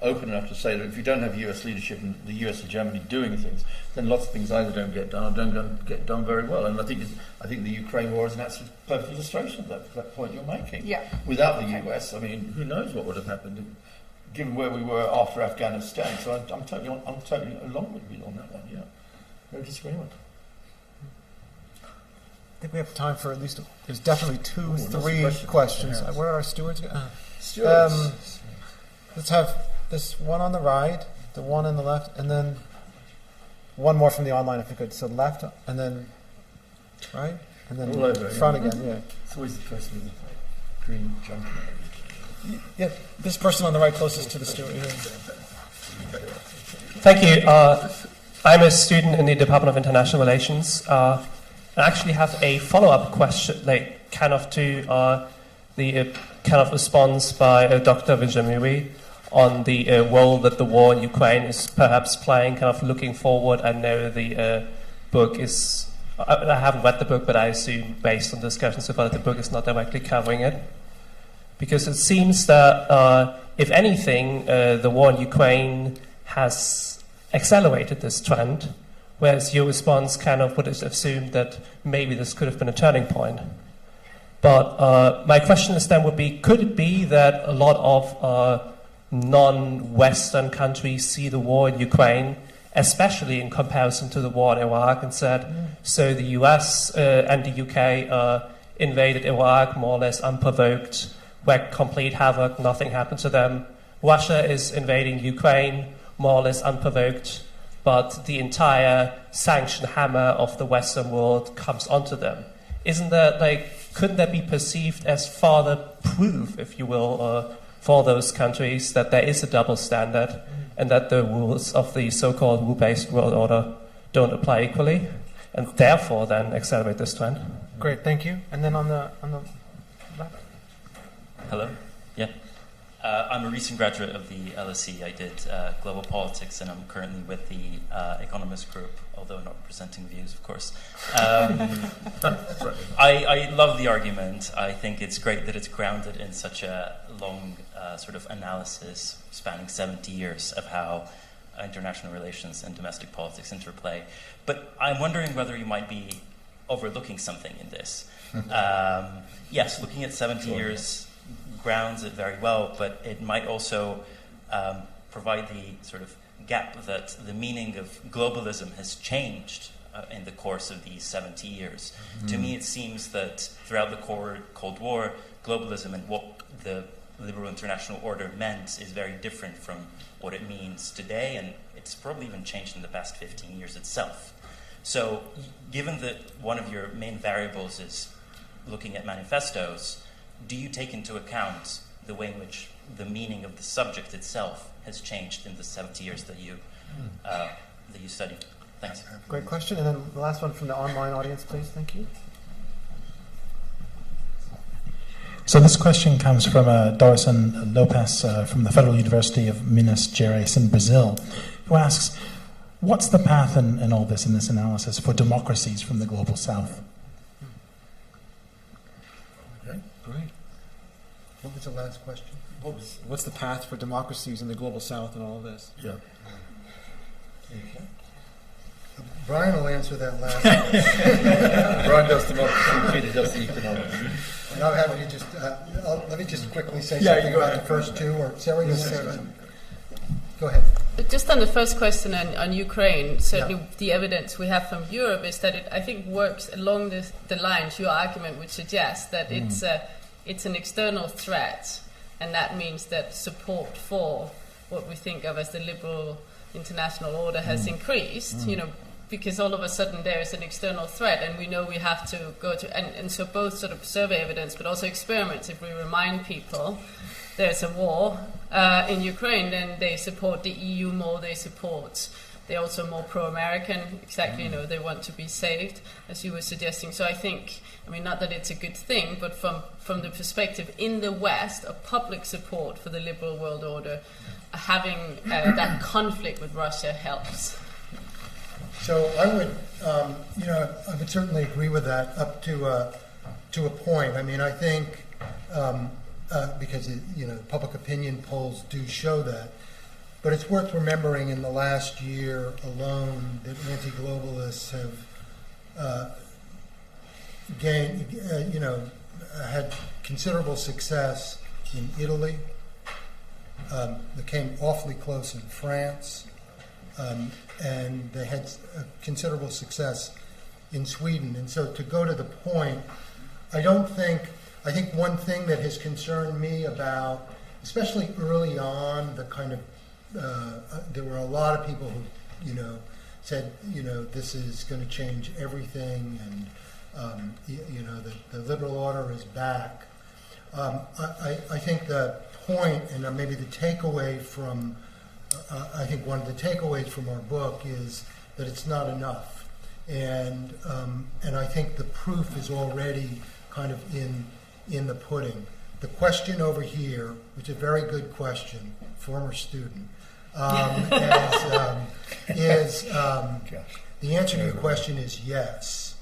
open enough to say that if you don't have US leadership and the US hegemony doing things, then lots of things either don't get done or don't get done very well. And I think the Ukraine war is an absolute perfect illustration of that point you're making. Yeah. Without the US, who knows what would have happened, given where we were after Afghanistan. So I'm totally along with you on that one. Yeah, no disagreement. I think we have time for at least. There's definitely three questions. Where are our stewards? Stewards. Let's have this one on the right, the one on the left, and then one more from the online, if we could. So left, and then right, and then all over, front again. Yeah. It's always the person with the green jumper. Yeah, this person on the right closest to the steward. Yeah. Thank you. I'm a student in the Department of International Relations. I actually have a follow-up question, to the kind of response by Dr. Vijayamuri on the role that the war in Ukraine is perhaps playing, kind of looking forward. I know the book is, I haven't read the book, but I assume based on discussions about it, the book is not directly covering it. Because it seems that, if anything, the war in Ukraine has accelerated this trend, whereas your response kind of would assume that maybe this could have been a turning point. But my question is then would be, could it be that a lot of non-Western countries see the war in Ukraine, especially in comparison to the war in Iraq, and said, so the US and the UK invaded Iraq more or less unprovoked, wreaked complete havoc, nothing happened to them. Russia is invading Ukraine more or less unprovoked, but the entire sanction hammer of the Western world comes onto them. Isn't that, couldn't that be perceived as further proof, if you will, for those countries that there is a double standard and that the rules of the so-called rule-based world order don't apply equally, and therefore then accelerate this trend? Great, thank you. And then on the left. Hello. Yeah. I'm a recent graduate of the LSE. I did global politics, and I'm currently with the economist group, although not presenting views, of course. I love the argument. I think it's great that it's grounded in such a long sort of analysis spanning 70 years of how international relations and domestic politics interplay. But I'm wondering whether you might be overlooking something in this. Yes, looking at 70 years grounds it very well, but it might also provide the sort of gap that the meaning of globalism has changed in the course of these 70 years. To me, it seems that throughout the Cold War, globalism and what the liberal international order meant is very different from what it means today, and it's probably even changed in the past 15 years itself. So, given that one of your main variables is looking at manifestos, do you take into account the way in which the meaning of the subject itself has changed in the 70 years that you studied? Thanks. Great question. And then the last one from the online audience, please. Thank you. So this question comes from Dorison Lopez from the Federal University of Minas Gerais in Brazil, who asks, what's the path in all this, in this analysis, for democracies from the Global South? Okay, great. What was the last question? What's the path for democracies in the Global South in all of this? Yeah. Okay. Brian will answer that last question. Brian does democracy, Peter does the economics. And I'll have you just, let me just quickly say something about the first two, or Sarah, you want to say something? Go ahead. Just on the first question on Ukraine, certainly the evidence we have from Europe is that it, I think, works along the lines your argument would suggest, that it's an external threat, and that means that support for what we think of as the liberal international order has increased, because all of a sudden there is an external threat, and we know we have to go to, and so both sort of survey evidence but also experiments, if we remind people there's a war in Ukraine, then they support the EU more, they're also more pro-American, exactly, they want to be saved, as you were suggesting. So I think, not that it's a good thing, but from the perspective in the West of public support for the liberal world order, having that conflict with Russia helps. So I would certainly agree with that up to a point. I think because public opinion polls do show that, but it's worth remembering in the last year alone that anti-globalists have had considerable success in Italy. They came awfully close in France. And they had considerable success in Sweden. And so to go to the point, I think one thing that has concerned me about, especially early on, the kind of, there were a lot of people who, said, this is going to change everything, and, the liberal order is back. I think the point, and maybe the takeaway from, I think one of the takeaways from our book is that it's not enough, and I think the proof is already kind of in the pudding. The question over here, which is a very good question, former student, is the answer to your question is yes,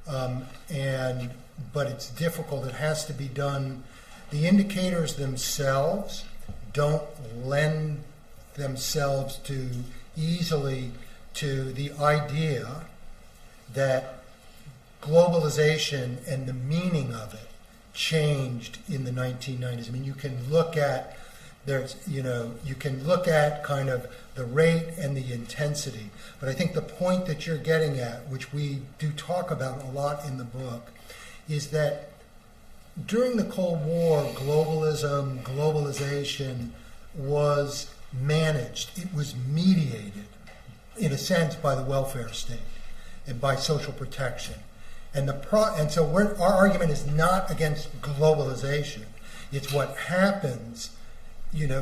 but it's difficult. It has to be done. The indicators themselves don't lend themselves easily to the idea that globalization and the meaning of it changed in the 1990s. I mean, you can look at you can look at kind of the rate and the intensity. But I think the point that you're getting at, which we do talk about a lot in the book, is that during the Cold War, globalism, globalization was managed. It was mediated, in a sense, by the welfare state and by social protection. And so our argument is not against globalization. It's what happens,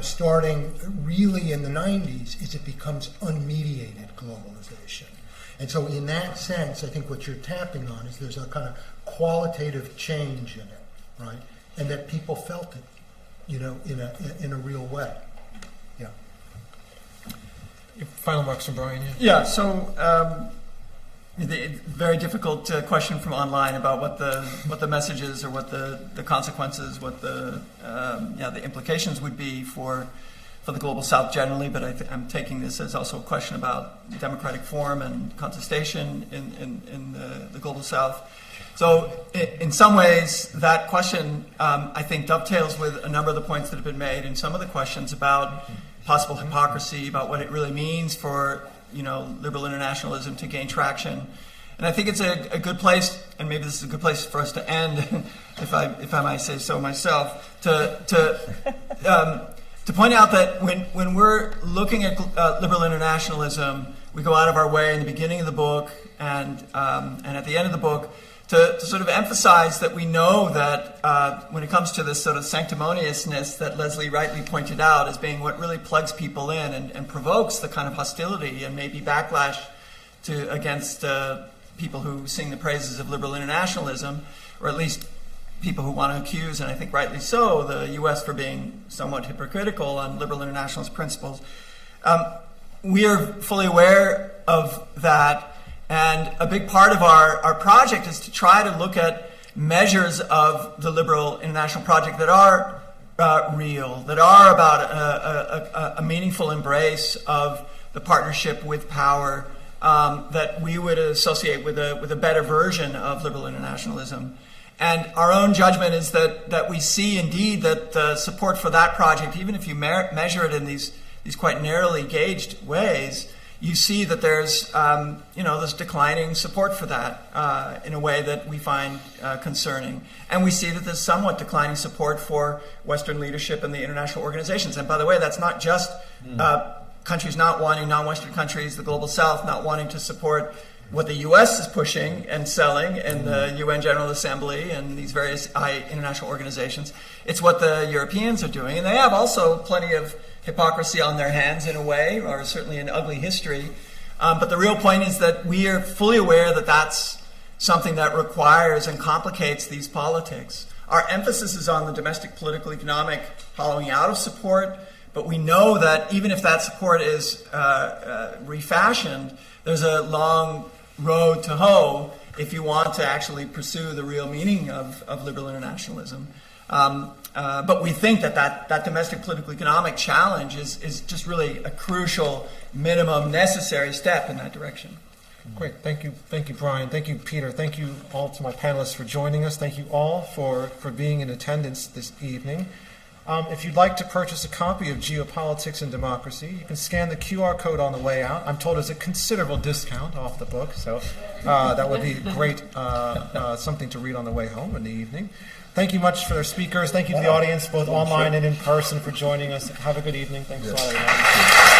starting really in the 90s, is it becomes unmediated globalization. And so in that sense, I think what you're tapping on is there's a kind of qualitative change in it, right? And that people felt it, in a real way. Yeah. Final remarks from Brian. Yeah. So the very difficult question from online about what the message is, or what the consequences, what the implications would be for the global South generally. But I'm taking this as also a question about democratic form and contestation in the global South. So in some ways, that question, I think, dovetails with a number of the points that have been made in some of the questions about possible hypocrisy, about what it really means for liberal internationalism to gain traction. And I think it's a good place, and maybe this is a good place for us to end, if I might say so myself, to point out that when we're looking at liberal internationalism, we go out of our way in the beginning of the book and at the end of the book to sort of emphasize that we know that when it comes to this sort of sanctimoniousness that Leslie rightly pointed out as being what really plugs people in and provokes the kind of hostility and maybe backlash against people who sing the praises of liberal internationalism, or at least people who want to accuse, and I think rightly so, the U.S. for being somewhat hypocritical on liberal internationalist principles. We are fully aware of that. And a big part of our project is to try to look at measures of the liberal international project that are real, that are about a meaningful embrace of the partnership with power, that we would associate with a better version of liberal internationalism. And our own judgment is that we see indeed that the support for that project, even if you measure it in these quite narrowly gauged ways, you see that there's this declining support for that in a way that we find concerning. And we see that there's somewhat declining support for Western leadership and the international organizations. And by the way, that's not just countries not wanting, non-Western countries, the global South, not wanting to support what the U.S. is pushing and selling in the UN General Assembly and these various international organizations. It's what the Europeans are doing. And they have also plenty of hypocrisy on their hands in a way, or certainly an ugly history. But the real point is that we are fully aware that that's something that requires and complicates these politics. Our emphasis is on the domestic political economic hollowing out of support, but we know that even if that support is refashioned, there's a long road to hoe if you want to actually pursue the real meaning of liberal internationalism. But we think that domestic political economic challenge is just really a crucial, minimum, necessary step in that direction. Great. Thank you, Brian. Thank you, Peter. Thank you all to my panelists for joining us. Thank you all for being in attendance this evening. If you'd like to purchase a copy of Geopolitics and Democracy, you can scan the QR code on the way out. I'm told there's a considerable discount off the book, so that would be great, something to read on the way home in the evening. Thank you much for the speakers. Thank you to the audience, both online and in person, for joining us. Have a good evening. Thanks a lot, everyone.